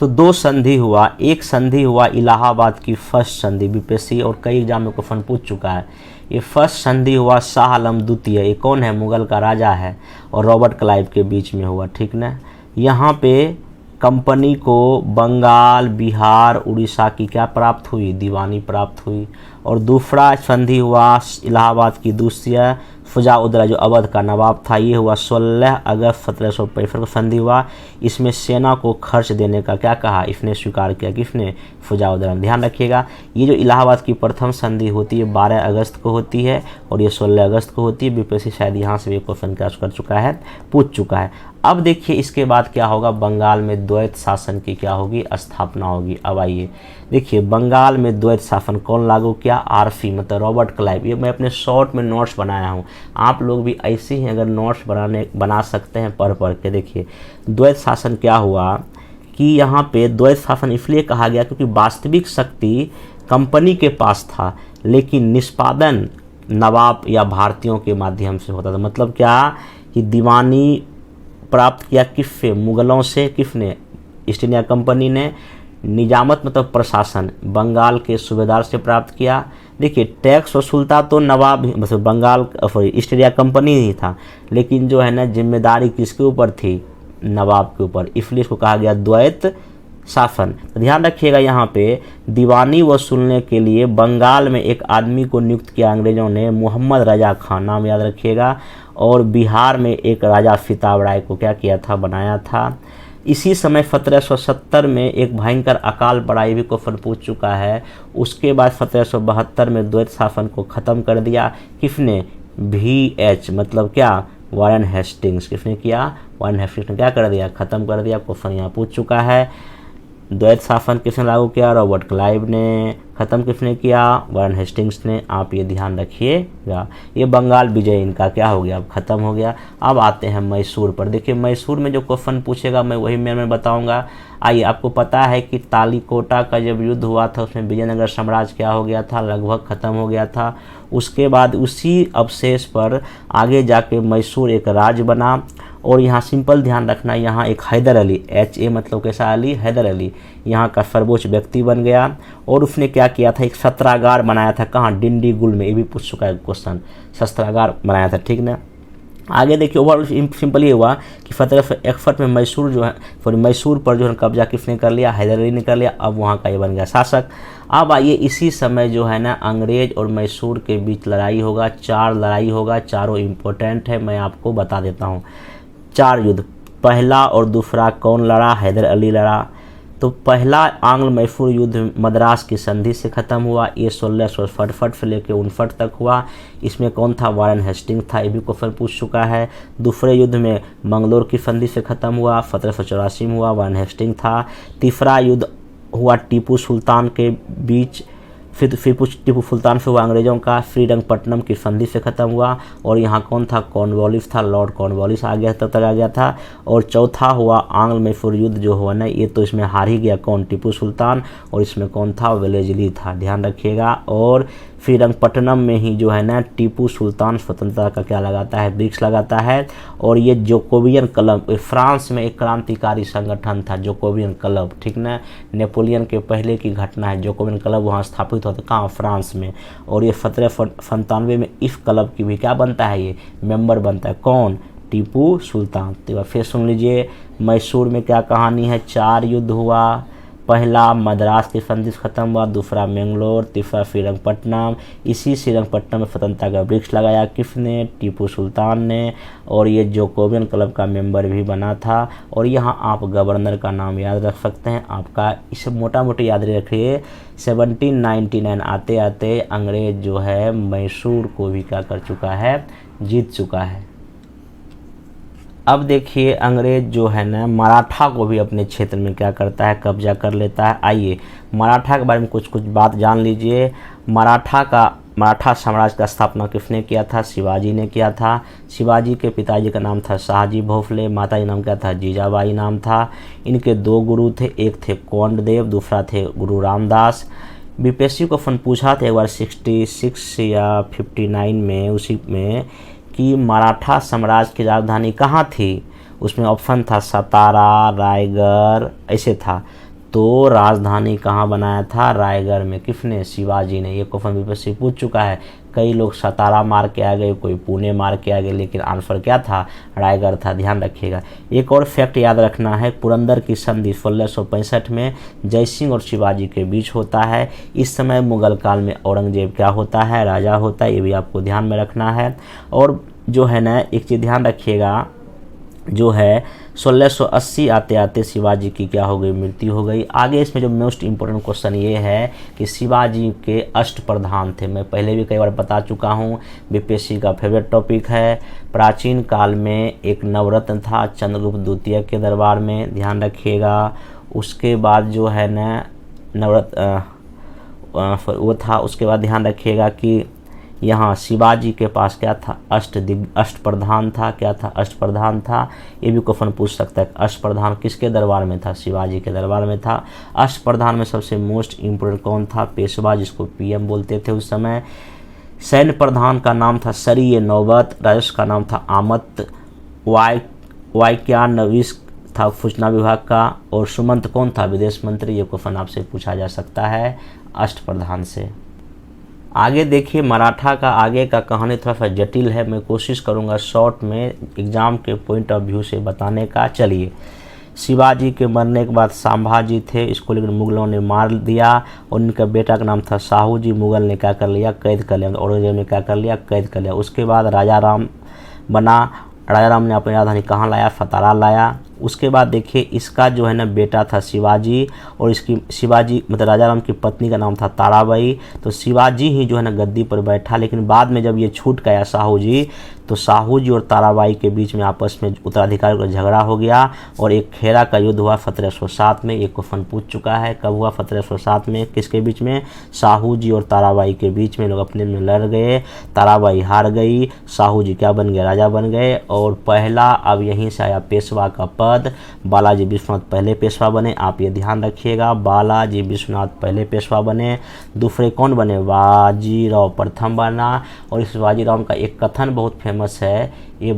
तो 2 संधि हुआ। एक संधि हुआ इलाहाबाद की फर्स्ट संधि, बीपीएससी और कई एग्जाम में क्वेश्चन पूछ चुका है। ये फर्स्ट संधि हुआ शाह आलम द्वितीय, ये कौन है, मुगल का राजा है, और रॉबर्ट क्लाइव के बीच में हुआ, ठीक ना। यहाँ पे कंपनी को बंगाल, बिहार, उड़ीसा की क्या प्राप्त हुई, दीवानी प्राप्त हुई। और दूसरा संधि हुआ इलाहाबाद की दूसरी फुजाउद्दौला जो अवध का नवाब था, ये हुआ 16 अगस्त 1765 को संधि हुआ। इसमें सेना को खर्च देने का क्या कहा, इसने स्वीकार किया, किसने, फुजाउद्दौला। ध्यान रखिएगा ये जो इलाहाबाद की प्रथम संधि होती है 12 अगस्त को होती है और ये 16 अगस्त को होती है। बीपीएससी शायद यहाँ से भी क्वेश्चन क्या कर चुका है, पूछ चुका है। अब देखिए इसके बाद क्या होगा, बंगाल में द्वैत शासन की क्या होगी, स्थापना होगी। अब आइए देखिए बंगाल में द्वैत शासन कौन लागू किया, आरसी मतलब रॉबर्ट क्लाइव। ये मैं अपने शॉर्ट में नोट्स बनाया हूँ, आप लोग भी ऐसे ही अगर नोट्स बना सकते हैं पढ़ के। देखिए द्वैत शासन क्या हुआ कि यहाँ पे द्वैत शासन इसलिए कहा गया क्योंकि वास्तविक शक्ति कंपनी के पास था, लेकिन निष्पादन नवाब या भारतीयों के माध्यम से होता था। मतलब क्या कि दीवानी प्राप्त किया किससे, मुगलों से, किसने, ईस्ट इंडिया कंपनी ने। निजामत मतलब प्रशासन बंगाल के सूबेदार से प्राप्त किया। देखिए टैक्स वसूलता तो नवाब मतलब बंगाल ईस्ट इंडिया कंपनी ही था, लेकिन जो है ना जिम्मेदारी किसके ऊपर थी, नवाब के ऊपर, इसलिए इसको कहा गया द्वैत शासन। तो ध्यान रखिएगा यहाँ पे दीवानी वसूलने के लिए बंगाल में एक आदमी को नियुक्त किया अंग्रेजों ने, मोहम्मद रजा खान, नाम याद रखिएगा। और बिहार में एक राजा सिताब राय को क्या किया था, बनाया था। इसी समय 1770 में एक भयंकर अकाल पड़ा, ये भी क्वेश्चन पूछ चुका है। उसके बाद 1772 में द्वैत शासन को ख़त्म कर दिया, किसने, VH मतलब क्या, वारेन हेस्टिंग्स। किसने किया, वारेन हेस्टिंग्स ने क्या कर दिया, ख़त्म कर दिया। क्वेश्चन यहाँ पूछ चुका है। द्वैत शासन किसने लागू किया, रॉबर्ट क्लाइव ने। ख़त्म किसने किया, वारेन हेस्टिंग्स ने। आप ये ध्यान रखिएगा। ये बंगाल विजय इनका क्या हो गया, अब ख़त्म हो गया। अब आते हैं मैसूर पर। देखिए मैसूर में जो क्वेश्चन पूछेगा मैं वही मैं बताऊंगा। आइए आपको पता है कि तालीकोटा का जब युद्ध हुआ था उसमें विजयनगर साम्राज्य क्या हो गया था, लगभग ख़त्म हो गया था। उसके बाद उसी अवशेष पर आगे जाके मैसूर एक राज्य बना। और यहाँ सिंपल ध्यान रखना, यहाँ एक हैदर अली, HA मतलब कैसा अली, हैदर अली, यहाँ का सर्वोच्च व्यक्ति बन गया। और उसने क्या किया था, एक शस्त्रागार बनाया था, कहाँ, डिंडीगुल में। ये भी पूछ चुका है क्वेश्चन, शस्त्रागार बनाया था, ठीक ना। आगे देखिए ओवरऑल सिंपल ये हुआ कि 1761 में मैसूर जो है, मैसूर पर जो है कब्जा किसने कर लिया, हैदर अली ने कर लिया। अब वहाँ का ये बन गया शासक। अब आइए इसी समय जो है ना अंग्रेज और मैसूर के बीच लड़ाई होगा, 4 लड़ाई होगा, चारों इम्पोर्टेंट है, मैं आपको बता देता हूँ। 4 युद्ध, पहला और दूसरा कौन लड़ा, हैदर अली लड़ा। तो पहला आंग्ल मैसूर युद्ध मद्रास की संधि से ख़त्म हुआ, ये 1667 से लेकर 59 तक हुआ। इसमें कौन था, वारेन हेस्टिंग्स था, ये भी क्वेश्चन पूछ चुका है। दूसरे युद्ध में मंगलोर की संधि से ख़त्म हुआ, 1784 में हुआ, वारेन हेस्टिंग्स था। तीसरा युद्ध हुआ टीपू सुल्तान के बीच, फिर टीपू सुल्तान से हुआ अंग्रेजों का, श्रीरंगपट्टनम की संधि से ख़त्म हुआ। और यहाँ कौन था, कॉर्नवालिस था, लॉर्ड कॉर्नवालिस आ गया, तब तक आ गया था। और चौथा हुआ आंग्ल मैसूर युद्ध जो हुआ ना, ये तो इसमें हार ही गया कौन, टीपू सुल्तान। और इसमें कौन था, वेलेस्ली था, ध्यान रखिएगा। और श्रीरंगपट्टनम में ही जो है ना टीपू सुल्तान स्वतंत्रता का क्या लगाता है, वृक्ष लगाता है। और ये जोकोबियन क्लब, फ्रांस में एक क्रांतिकारी संगठन था जोकोबियन क्लब, ठीक ना। नेपोलियन के पहले की घटना है, जोकोबियन क्लब वहाँ स्थापित होता कहाँ, फ्रांस में। और ये 1797 में इस क्लब की भी क्या बनता है, ये मेंबर बनता है, कौन, टीपू सुल्तान। तो फिर सुन लीजिए मैसूर में क्या कहानी है, 4 युद्ध हुआ। पहला मद्रास की संधि से खत्म हुआ, दूसरा मैंगलोर, तीसरा श्रीरंगपट्टनम। इसी श्रीरंगपट्टनम में स्वतंत्रता का वृक्ष लगाया किसने, टीपू सुल्तान ने। और ये जोकोबियन क्लब का मेंबर भी बना था। और यहाँ आप गवर्नर का नाम याद रख सकते हैं, आपका इसे मोटा मोटी याद रखिए। 1799 आते आते अंग्रेज जो है मैसूर को भी क्या कर चुका है, जीत चुका है। अब देखिए अंग्रेज जो है ना मराठा को भी अपने क्षेत्र में क्या करता है, कब्जा कर लेता है। आइए मराठा के बारे में कुछ बात जान लीजिए। मराठा का मराठा साम्राज्य का स्थापना किसने किया था? शिवाजी ने किया था। शिवाजी के पिताजी का नाम था शाहजी भोसले, माताजी नाम क्या था? जीजाबाई नाम था। इनके 2 गुरु थे, एक थे कोंडदेव, दूसरा थे गुरु रामदास। बीपीएससी को फन पूछा था एक बार 66 या 59 में, उसी में, कि मराठा साम्राज्य की राजधानी कहाँ थी? उसमें ऑप्शन था सतारा, रायगढ़, ऐसे था। तो राजधानी कहाँ बनाया था? रायगढ़ में। किसने? शिवाजी ने। ये क्वेश्चन बीपीएससी पूछ चुका है। कई लोग सतारा मार के आ गए, कोई पुणे मार के आ गए, लेकिन आंसर क्या था? रायगढ़ था। ध्यान रखिएगा। एक और फैक्ट याद रखना है, पुरंदर की संधि 1665 में जयसिंह और शिवाजी के बीच होता है। इस समय मुगल काल में औरंगजेब क्या होता है? राजा होता है। ये भी आपको ध्यान में रखना है। और जो है ना, एक चीज़ ध्यान रखिएगा, जो है 1680 आते आते शिवाजी की क्या हो गई? मृत्यु हो गई। आगे इसमें जो मोस्ट इम्पोर्टेंट क्वेश्चन ये है कि शिवाजी के अष्टप्रधान थे। मैं पहले भी कई बार बता चुका हूँ, बीपीएससी का फेवरेट टॉपिक है। प्राचीन काल में एक नवरत्न था चंद्रगुप्त द्वितीय के दरबार में, ध्यान रखिएगा। उसके बाद जो है ना नवरत्न वो था। उसके बाद ध्यान रखिएगा कि यहाँ शिवाजी के पास क्या था? अष्टप्रधान था। क्या था? अष्टप्रधान था। ये भी क्वेश्चन पूछ सकता है, अष्टप्रधान किसके दरबार में था? शिवाजी के दरबार में था। अष्टप्रधान में सबसे मोस्ट इम्पोर्टेंट कौन था? पेशवा, जिसको पीएम बोलते थे उस समय। सैन्य प्रधान का नाम था सरी नौबत, राजस्व का नाम था आमत, वाक्यानविस था सूचना विभाग का, और सुमंत कौन था? विदेश मंत्री। ये क्वेश्चन आपसे पूछा जा सकता है अष्टप्रधान से। आगे देखिए, मराठा का आगे का कहानी थोड़ा सा जटिल है, मैं कोशिश करूंगा शॉर्ट में एग्जाम के पॉइंट ऑफ व्यू से बताने का। चलिए, शिवाजी के मरने के बाद संभाजी थे, इसको लेकर मुगलों ने मार दिया, और उनका बेटा का नाम था शाहू जी। मुगल ने क्या कर लिया? कैद कर लिया। औरंगजेब ने क्या कर लिया? कैद कर लिया। उसके बाद राजा राम बना। राजा राम ने अपनी राजधानी कहाँ लाया? सतारा लाया। उसके बाद देखिए, इसका जो है ना बेटा था शिवाजी, और इसकी शिवाजी मतलब राजा राम की पत्नी का नाम था ताराबाई। तो शिवाजी ही जो है ना गद्दी पर बैठा, लेकिन बाद में जब ये छूट गया शाहू जी, तो शाहू जी और ताराबाई के बीच में आपस में उत्तराधिकारी का झगड़ा हो गया, और एक खेरा का युद्ध हुआ 1707 में। एक क्वेश्चन पूछ चुका है, कब हुआ? 1707 में। किसके बीच में? शाहू जी और ताराबाई के बीच में। लोग अपने में लड़ गए, ताराबाई हार गई, शाहू जी क्या बन गए? राजा बन गए। और पहला अब यहीं से आया पेशवा का पद। बालाजी विश्वनाथ पहले पेशवा बने, आप ये ध्यान रखिएगा। बालाजी विश्वनाथ पहले पेशवा बने। दूसरे कौन बने? बाजीराव प्रथम बना। और इस बाजीराव का एक कथन बहुत फेमस है। ये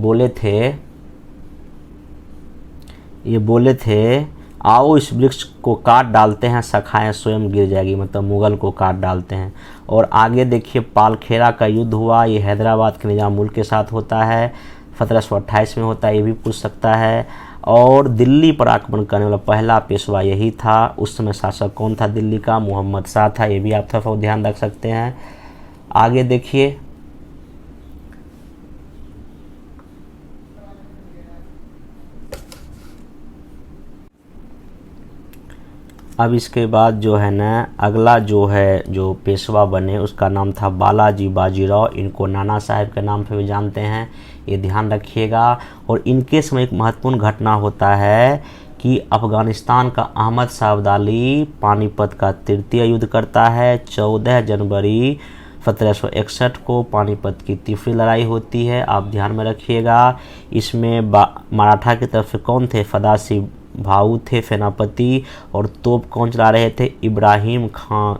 बोले थे आओ इस वृक्ष को काट डालते हैं, शाखाएं स्वयं गिर जाएगी, मतलब मुगल को काट डालते हैं। और आगे देखिए, पालखेरा का युद्ध हुआ, ये हैदराबाद के निजाम मुल्क के साथ होता है, 1728 में होता है, ये भी पूछ सकता है। और दिल्ली पर आक्रमण करने वाला पहला पेशवा यही था। उस समय शासक कौन था दिल्ली का? मोहम्मद शाह था। ये भी आप थोड़ा ध्यान रख सकते हैं। आगे देखिए, अब इसके बाद जो है ना अगला जो पेशवा बने उसका नाम था बालाजी बाजीराव। इनको नाना साहब के नाम से भी जानते हैं, ये ध्यान रखिएगा। और इनके समय एक महत्वपूर्ण घटना होता है कि अफ़गानिस्तान का अहमद शाह अब्दाली पानीपत का तृतीय युद्ध करता है। 14 जनवरी 1761 को पानीपत की तीसरी लड़ाई होती है, आप ध्यान में रखिएगा। इसमें मराठा की तरफ से कौन थे? फदासी भाऊ थे सेनापति, और तोप कौन चला रहे थे? इब्राहिम खां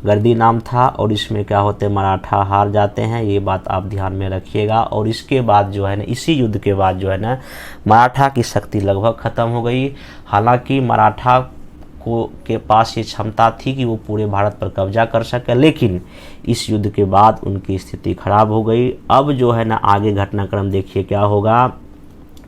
गर्दी नाम था। और इसमें क्या होते? मराठा हार जाते हैं, ये बात आप ध्यान में रखिएगा। और इसके बाद जो है ना, इसी युद्ध के बाद जो है ना मराठा की शक्ति लगभग ख़त्म हो गई। हालांकि मराठा के पास ये क्षमता थी कि वो पूरे भारत पर कब्जा कर सके, लेकिन इस युद्ध के बाद उनकी स्थिति खराब हो गई। अब जो है ना आगे घटनाक्रम देखिए क्या होगा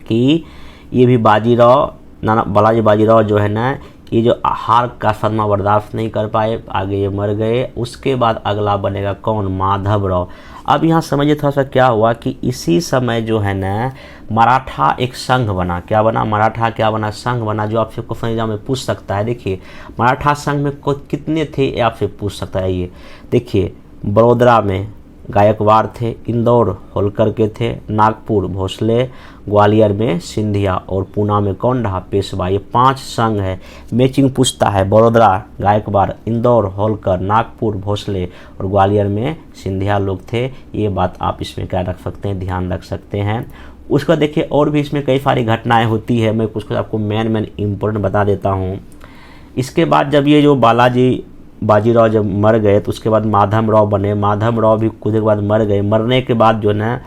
कि ये भी बालाजी बाजीराव जो है ना, ये जो हार का सदमा बर्दाश्त नहीं कर पाए, आगे ये मर गए। उसके बाद अगला बनेगा कौन? माधवराव। अब यहाँ समझिए थोड़ा सा क्या हुआ कि इसी समय जो है ना मराठा एक संघ बना। क्या बना? मराठा क्या बना? संघ बना, जो आपसे क्वेश्चन एग्जाम में पूछ सकता है। देखिए, मराठा संघ में कितने थे ये आपसे पूछ सकता है। ये देखिए, बड़ोदरा में गायकवाड़ थे, इंदौर होलकर के थे, नागपुर भोसले, ग्वालियर में सिंधिया और पूना में कौन रहा, पेशवा। ये 5 संघ है। मैचिंग पूछता है, बड़ोदरा गायकवाड़, इंदौर होलकर, नागपुर भोसले और ग्वालियर में सिंधिया लोग थे। ये बात आप इसमें क्या रख सकते हैं, ध्यान रख सकते हैं। उसका देखिए और भी इसमें कई सारी घटनाएं होती है, मैं कुछ आपको मेन इम्पोर्टेंट बता देता हूँ। इसके बाद जब ये जो बाजीराव जब मर गए तो उसके बाद माधवराव बने। माधवराव भी कुछ देर बाद मर गए। मरने के बाद जो है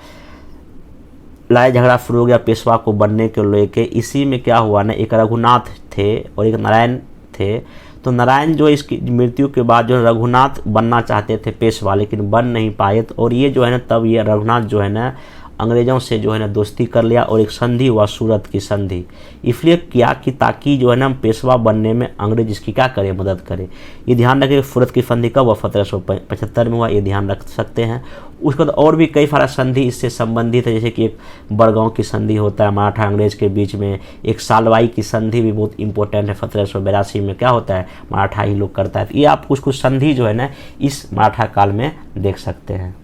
लड़ाई झगड़ा शुरू हो गया पेशवा को बनने के लेके। इसी में क्या हुआ ना, एक रघुनाथ थे और एक नारायण थे। तो नारायण जो इसकी मृत्यु के बाद जो रघुनाथ बनना चाहते थे पेशवा, लेकिन बन नहीं पाए। और ये जो है ना, तब ये रघुनाथ जो है ना अंग्रेज़ों से जो है ना दोस्ती कर लिया और एक संधि हुआ, सूरत की संधि। इसलिए क्या कि ताकि जो है ना पेशवा बनने में अंग्रेज इसकी क्या करे, मदद करे। ये ध्यान रखें, सूरत की संधि कब हुआ, 1775 में हुआ, ये ध्यान रख सकते हैं। उसके बाद और भी कई सारा संधि इससे संबंधित है, जैसे कि एक बड़गांव की संधि होता है मराठा अंग्रेज के बीच में। एक सालवाई की संधि भी बहुत इंपॉर्टेंट है, 1782 में क्या होता है, मराठा ही लोग करता है। ये आप कुछ संधि जो है ना इस मराठा काल में देख सकते हैं।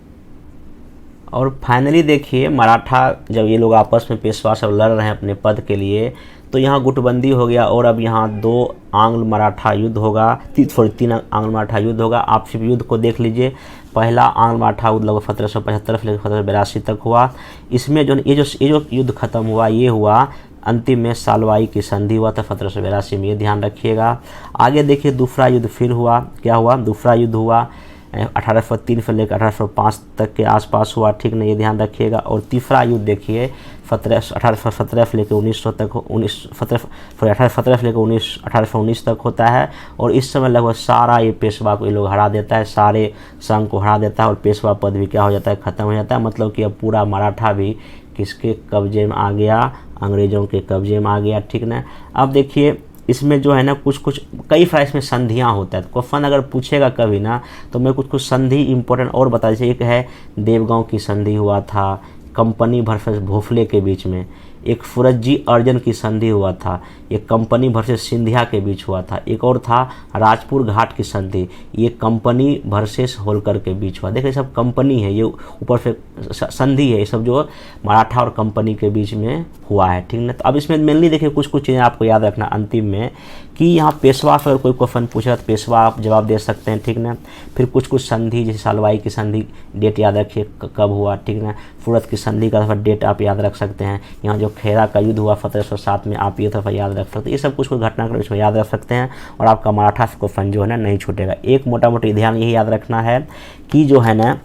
और फाइनली देखिए, मराठा जब ये लोग आपस में पेशवा सब लड़ रहे हैं अपने पद के लिए, तो यहाँ गुटबंदी हो गया और अब यहाँ 2 आंग्ल मराठा युद्ध होगा, 3 आंग्ल मराठा युद्ध होगा। आप सिर्फ युद्ध को देख लीजिए। पहला आंग्ल मराठा युद्ध लगभग 1775 से लेकर 1782 तक हुआ। इसमें जो ये जो युद्ध खत्म हुआ, ये हुआ अंतिम में सालवाई की संधि हुआ था 1782 में, ये ध्यान रखिएगा। आगे देखिए, दूसरा युद्ध फिर हुआ। क्या हुआ, दूसरा युद्ध हुआ 1803 से लेकर 1805 तक के आसपास हुआ, ठीक ना, ये ध्यान रखिएगा। और तीसरा युद्ध देखिए 1817 से लेकर 1900 तक 1817 से लेकर 1819 तक होता है। और इस समय लगभग सारा ये पेशवा को ये लोग हरा देता है, सारे संघ को हरा देता है और पेशवा पद भी क्या हो जाता है, ख़त्म हो जाता है। मतलब कि अब पूरा मराठा भी किसके कब्जे में आ गया, अंग्रेज़ों के कब्जे में आ गया, ठीक ना। अब देखिए इसमें जो है ना कुछ कई सारे इसमें संधियाँ होता है। तो क्वेश्चन अगर पूछेगा कभी ना, तो मैं कुछ संधि इंपॉर्टेंट और बता दीजिए। एक है देवगांव की संधि हुआ था कंपनी वर्सेस भोसले के बीच में। एक फुरज्जी अर्जन की संधि हुआ था, एक कंपनी वर्सेस सिंधिया के बीच हुआ था। एक और था राजपुर घाट की संधि, ये कंपनी वर्सेस होलकर के बीच हुआ। देखिए सब कंपनी है, ये ऊपर से संधि है, ये सब जो मराठा और कंपनी के बीच में हुआ है, ठीक ना। तो अब इसमें मेनली देखिए कुछ चीज़ें आपको याद रखना अंतिम में, कि यहाँ पेशवा से अगर कोई क्वेश्चन पूछा तो पेशवा आप जवाब दे सकते हैं, ठीक ना। फिर कुछ संधि, जैसे सालवाई की संधि डेट याद रखिए कब हुआ, ठीक ना। सूरत की संधि का डेट आप याद रख सकते हैं। यहाँ जो खेरा का युद्ध हुआ 1707 में, आप ये थोड़ा याद रख सकते हैं। ये सब कुछ घटनाक्रम इसमें याद रख सकते हैं और आपका मराठा से क्वेश्चन जो है ना नहीं छूटेगा। एक मोटा मोटी ध्यान यही याद रखना है कि जो है ना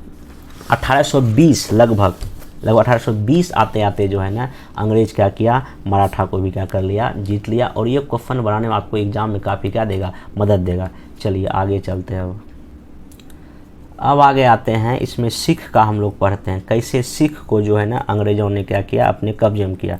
1820 लगभग 1820 आते आते जो है ना अंग्रेज क्या किया, मराठा को भी क्या कर लिया, जीत लिया। और ये क्वेश्चन बनाने में आपको एग्जाम में काफ़ी क्या देगा, मदद देगा। चलिए आगे चलते हैं। अब आगे आते हैं, इसमें सिख का हम लोग पढ़ते हैं, कैसे सिख को जो है ना अंग्रेज़ों ने क्या किया, अपने कब्जे में किया।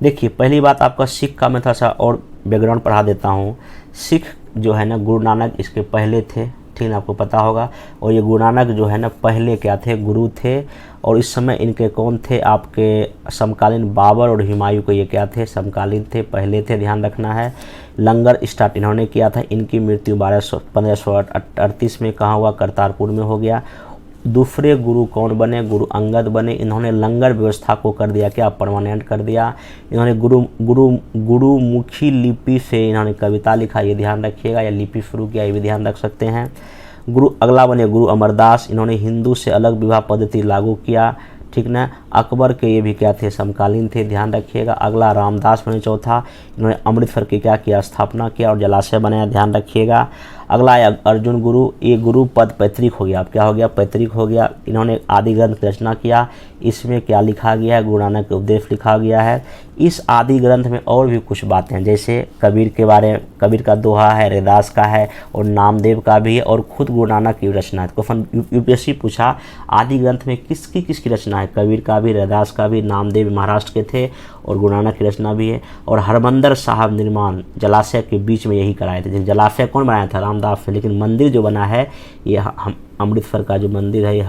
देखिए पहली बात आपका सिख का मैं थोड़ा सा और बैकग्राउंड पढ़ा देता हूँ। सिख जो है ना गुरु नानक इसके पहले थे, ठीक है, आपको पता होगा। और ये गुरु नानक जो है ना पहले क्या थे, गुरु थे। और इस समय इनके कौन थे, आपके समकालीन बाबर और हुमायूं को ये क्या थे, समकालीन थे, पहले थे, ध्यान रखना है। लंगर स्टार्ट इन्होंने किया था। इनकी मृत्यु 1538 में कहाँ हुआ, करतारपुर में हो गया। दूसरे गुरु कौन बने, गुरु अंगद बने। इन्होंने लंगर व्यवस्था को कर दिया क्या, परमानेंट कर दिया। इन्होंने गुरुमुखी लिपि से इन्होंने कविता लिखा, ये ध्यान रखिएगा, या लिपि शुरू किया, ये भी ध्यान रख सकते हैं। अगला बने गुरु अमरदास। इन्होंने हिंदू से अलग विवाह पद्धति लागू किया, ठीक ना। अकबर के ये भी क्या थे, समकालीन थे, ध्यान रखिएगा। अगला रामदास बने चौथा। इन्होंने अमृतसर की क्या किया, स्थापना किया और जलाशय बनाया, ध्यान रखिएगा। अगला है अर्जुन गुरु। ये गुरु पद पैतृक हो गया, अब क्या हो गया, पैतृक हो गया। इन्होंने आदि ग्रंथ की रचना किया। इसमें क्या लिखा गया है, गुरु नानक के उपदेश लिखा गया है। इस आदि ग्रंथ में और भी कुछ बातें हैं, जैसे कबीर के बारे में, कबीर का दोहा है, रैदास का है और नामदेव का भी है, और खुद गुरु नानक की रचना है। क्वेश्चन यूपीएससी पूछा आदि ग्रंथ में किसकी रचना है, कबीर का भी, रैदास का भी, नामदेव महाराष्ट्र के थे और गुरु नानक की रचना भी है। और हरमंदिर साहब निर्माण जलाशय के बीच में यही कराए थे। जलाशय कौन बनाया था, रामदास से, लेकिन मंदिर जो बना है ये अमृतसर का जो मंदिर है, ये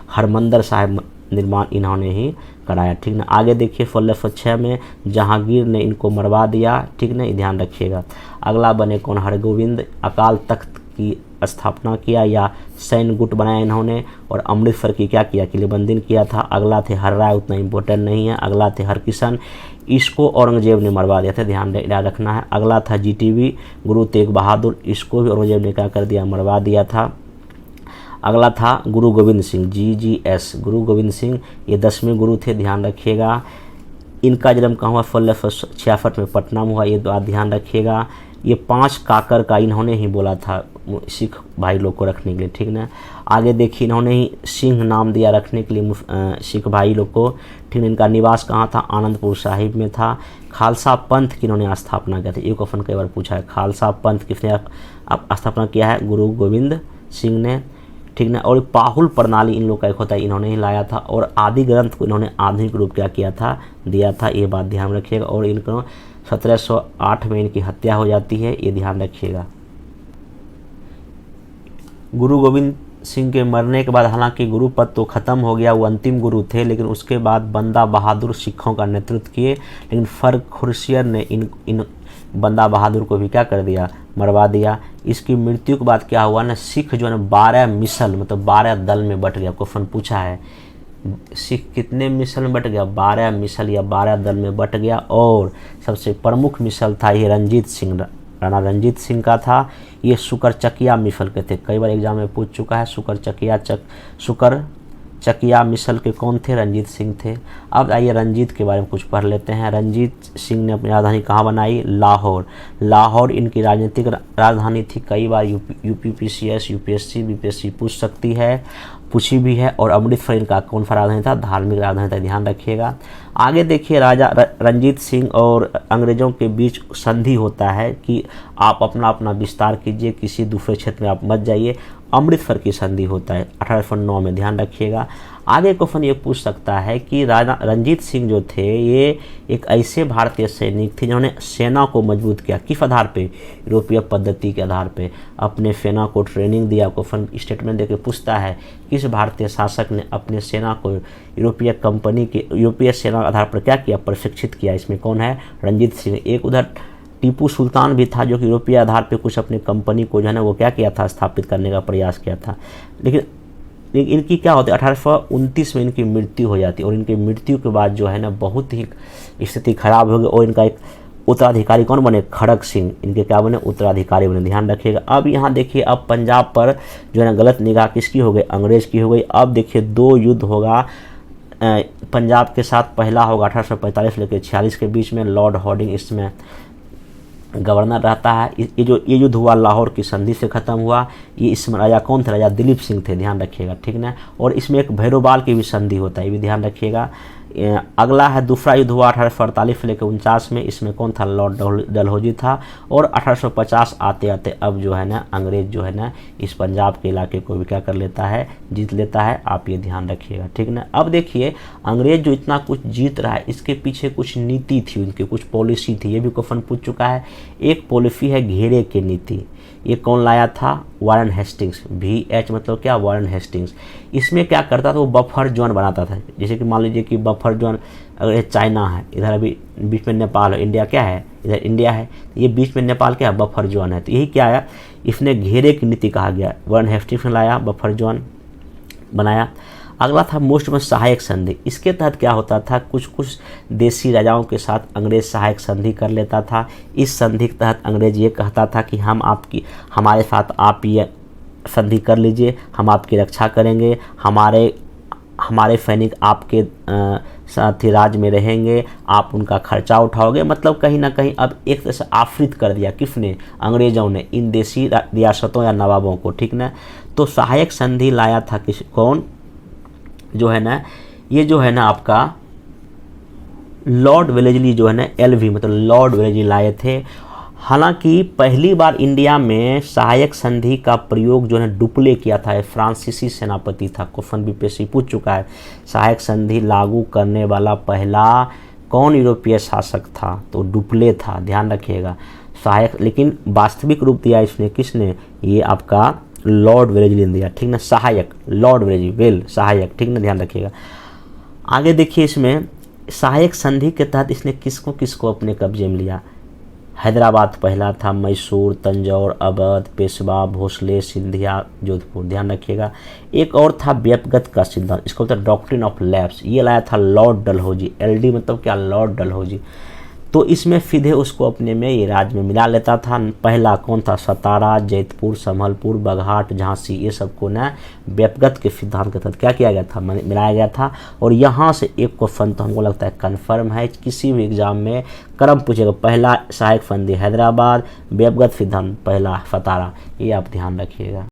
हरमंदिर साहब निर्माण इन्होंने ही कराया, ठीक ना। आगे देखिए 1606 में जहांगीर ने इनको मरवा दिया, ठीक ना, ध्यान रखिएगा। अगला बने कौन, हरगोविंद। अकाल तख्त की स्थापना किया या सैन्य गुट बनाया इन्होंने, और अमृतसर की क्या किया, किलेबंदी किया था। अगला थे हर राय, उतना इम्पोर्टेंट नहीं है। अगला थे हरकिशन, इसको औरंगजेब ने मरवा दिया था, ध्यान रखना है। अगला था GTV गुरु तेग बहादुर, इसको भी औरंगजेब ने क्या कर दिया, मरवा दिया था। अगला था गुरु गोविंद सिंह, GGS गुरु गोविंद सिंह, ये 10वें गुरु थे, ध्यान रखिएगा। इनका जन्म कहाँ हुआ, 1666 में पटना में हुआ, ये बात ध्यान रखिएगा। ये 5 काकर का इन्होंने ही बोला था सिख भाई लोग को रखने के लिए, ठीक ना। आगे देखिए इन्होंने ही सिंह नाम दिया रखने के लिए सिख भाई लोग को, ठीक ना। इनका निवास कहाँ था, आनंदपुर साहिब में था। खालसा पंथ की इन्होंने स्थापना किया था, ये क्वेश्चन कई बार पूछा है। खालसा पंथ किसने स्थापना किया है, गुरु गोविंद सिंह ने, ठीक ना। और पाहुल प्रणाली इन लोग का एक होता है, इन्होंने ही लाया था। और आदि ग्रंथ को इन्होंने आधुनिक रूप क्या किया था, दिया था, ये बात ध्यान रखिएगा। और इनको 1708 में इनकी हत्या हो जाती है, ये ध्यान रखिएगा। गुरु गोविंद सिंह के मरने के बाद हालांकि गुरु पद तो खत्म हो गया, वो अंतिम गुरु थे, लेकिन उसके बाद बंदा बहादुर सिखों का नेतृत्व किए। लेकिन फर्रुखसियर ने इन बंदा बहादुर को भी क्या कर दिया, मरवा दिया। इसकी मृत्यु के बाद क्या हुआ ना, सिख जो है ना 12 मिसल मतलब 12 दल में बट गया। क्वेश्चन पूछा है सिख कितने मिसल में बट गया, 12 मिसल या 12 दल में बट गया। और सबसे प्रमुख मिसल था ये रंजीत सिंह, राणा रंजीत सिंह का था। ये सुकरचकिया मिसल के थे, कई बार एग्जाम में पूछ चुका है। सुकरचकिया मिसल के कौन थे, रंजीत सिंह थे। अब आइए रंजीत के बारे में कुछ पढ़ लेते हैं। रंजीत सिंह ने अपनी राजधानी कहाँ बनाई, लाहौर। लाहौर इनकी राजनीतिक राजधानी थी। कई बार UPPCS UPSC BPSC पूछ सकती है, पूछी भी है। और अमृतसर इनका कौन सा राजधानी था, धार्मिक राजधानी था, ध्यान रखिएगा। आगे देखिए राजा रंजीत सिंह और अंग्रेज़ों के बीच संधि होता है कि आप अपना अपना विस्तार कीजिए, किसी दूसरे क्षेत्र में आप मत जाइए। अमृतसर की संधि होता है 1809 में, ध्यान रखिएगा। आगे क्वेश्चन ये पूछ सकता है कि राजा रंजीत सिंह जो थे ये एक ऐसे भारतीय सैनिक थे जिन्होंने सेना को मजबूत किया। किस आधार पे, यूरोपीय पद्धति के आधार पे अपने सेना को ट्रेनिंग दिया। क्वेश्चन स्टेटमेंट देके पूछता है किस भारतीय शासक ने अपने सेना को यूरोपीय सेना के आधार पर क्या किया, प्रशिक्षित किया। इसमें कौन है, रंजीत सिंह। एक उधर टीपू सुल्तान भी था जो कि यूरोपीय आधार पे कुछ अपनी कंपनी को जो है ना वो क्या किया था, स्थापित करने का प्रयास किया था। लेकिन इनकी क्या होती है, 1829 में इनकी मृत्यु हो जाती है। और इनकी मृत्यु के बाद जो है ना बहुत ही स्थिति खराब हो गई। और इनका एक उत्तराधिकारी कौन बने, खड़ग सिंह इनके क्या बने, उत्तराधिकारी बने, ध्यान रखिएगा। अब यहाँ देखिए अब पंजाब पर जो है ना गलत निगाह किसकी हो गई, अंग्रेज की हो गई। अब देखिए 2 युद्ध होगा पंजाब के साथ। पहला होगा 1845 लेकर 46 के बीच में, लॉर्ड हॉर्डिंग इसमें गवर्नर रहता है। ये युद्ध हुआ लाहौर की संधि से खत्म हुआ। ये इसमें राजा कौन थे, राजा दिलीप सिंह थे, ध्यान रखिएगा, ठीक ना। और इसमें एक भैरोबाल की भी संधि होता है, ये भी ध्यान रखिएगा। अगला है दूसरा युद्ध हुआ 1848 से लेकर 49 में, इसमें कौन था, लॉर्ड डलहौजी था। और 1850 आते आते अब जो है ना अंग्रेज जो है ना इस पंजाब के इलाके को भी क्या कर लेता है, जीत लेता है। आप ये ध्यान रखिएगा, ठीक ना। अब देखिए अंग्रेज जो इतना कुछ जीत रहा है इसके पीछे कुछ नीति थी, उनकी कुछ पॉलिसी थी, ये भी क्वेश्चन पूछ चुका है। एक पॉलिसी है घेरे की नीति, ये कौन लाया था, वारन हेस्टिंग्स। VH मतलब क्या, वारन हेस्टिंग्स। इसमें क्या करता था, वो बफर जोन बनाता था। जैसे कि मान लीजिए कि बफर जोन अगर चाइना है, इधर अभी बीच में नेपाल है, इंडिया क्या है, इधर इंडिया है, ये बीच में नेपाल क्या है, बफर जोन है। तो यही क्या है, इसने घेरे की नीति कहा गया। वारन हेस्टिंग्स ने लाया, बफर जोन बनाया। अगला था मोस्ट में सहायक संधि। इसके तहत क्या होता था, कुछ कुछ देसी राजाओं के साथ अंग्रेज सहायक संधि कर लेता था। इस संधि के तहत अंग्रेज ये कहता था कि हमारे साथ आप ये संधि कर लीजिए, हम आपकी रक्षा करेंगे, हमारे सैनिक आपके साथ ही राज्य में रहेंगे, आप उनका खर्चा उठाओगे। मतलब कहीं ना कहीं अब एक तरह से आफृत कर दिया किसने, अंग्रेजों ने, इन देसी रियासतों या नवाबों को, ठीक ना। तो सहायक संधि लाया था कौन, जो है ना, ये जो है ना आपका लॉर्ड वेलेस्ली जो है ना, LV मतलब लॉर्ड वेलेस्ली लाए थे। हालांकि पहली बार इंडिया में सहायक संधि का प्रयोग जो है डुप्ले किया था, फ्रांसीसी सेनापति था। क्वेश्चन BPSC पूछ चुका है, सहायक संधि लागू करने वाला पहला कौन यूरोपीय शासक था, तो डुप्ले था, ध्यान रखिएगा। सहायक, लेकिन वास्तविक रूप दिया इसने किसने, ये आपका लॉर्ड वेलेस्ली ने दिया, ठीक ना। सहायक, लॉर्ड वेलेस्ली, सहायक, ठीक ना, ध्यान रखिएगा। आगे देखिए इसमें सहायक संधि के तहत इसने किसको किसको अपने कब्जे में लिया, हैदराबाद पहला था, मैसूर, तंजौर, अवध, पेशवा, भोसले, सिंधिया, जोधपुर। ध्यान रखिएगा। एक और था व्यक्तिगत का सिद्धांत, इसको होता है डॉक्ट्रिन ऑफ लैप्स, ये लाया था लॉर्ड डलहौजी। एलडी मतलब क्या, लॉर्ड डलहौजी। तो इसमें सीधे उसको अपने में ये राज्य में मिला लेता था। पहला कौन था, सतारा, जैतपुर, संभलपुर, बघाट, झांसी, ये सबको ना व्यक्तिगत के सिद्धांत के तहत क्या किया गया था, मिलाया गया था। और यहाँ से एक क्वेश्चन तो हमको लगता है कन्फर्म है, किसी भी एग्जाम में क्रम पूछेगा, पहला सहायक फंदी हैदराबाद, व्यक्तिगत सिद्धांत पहला सतारा, ये आप ध्यान रखिएगा।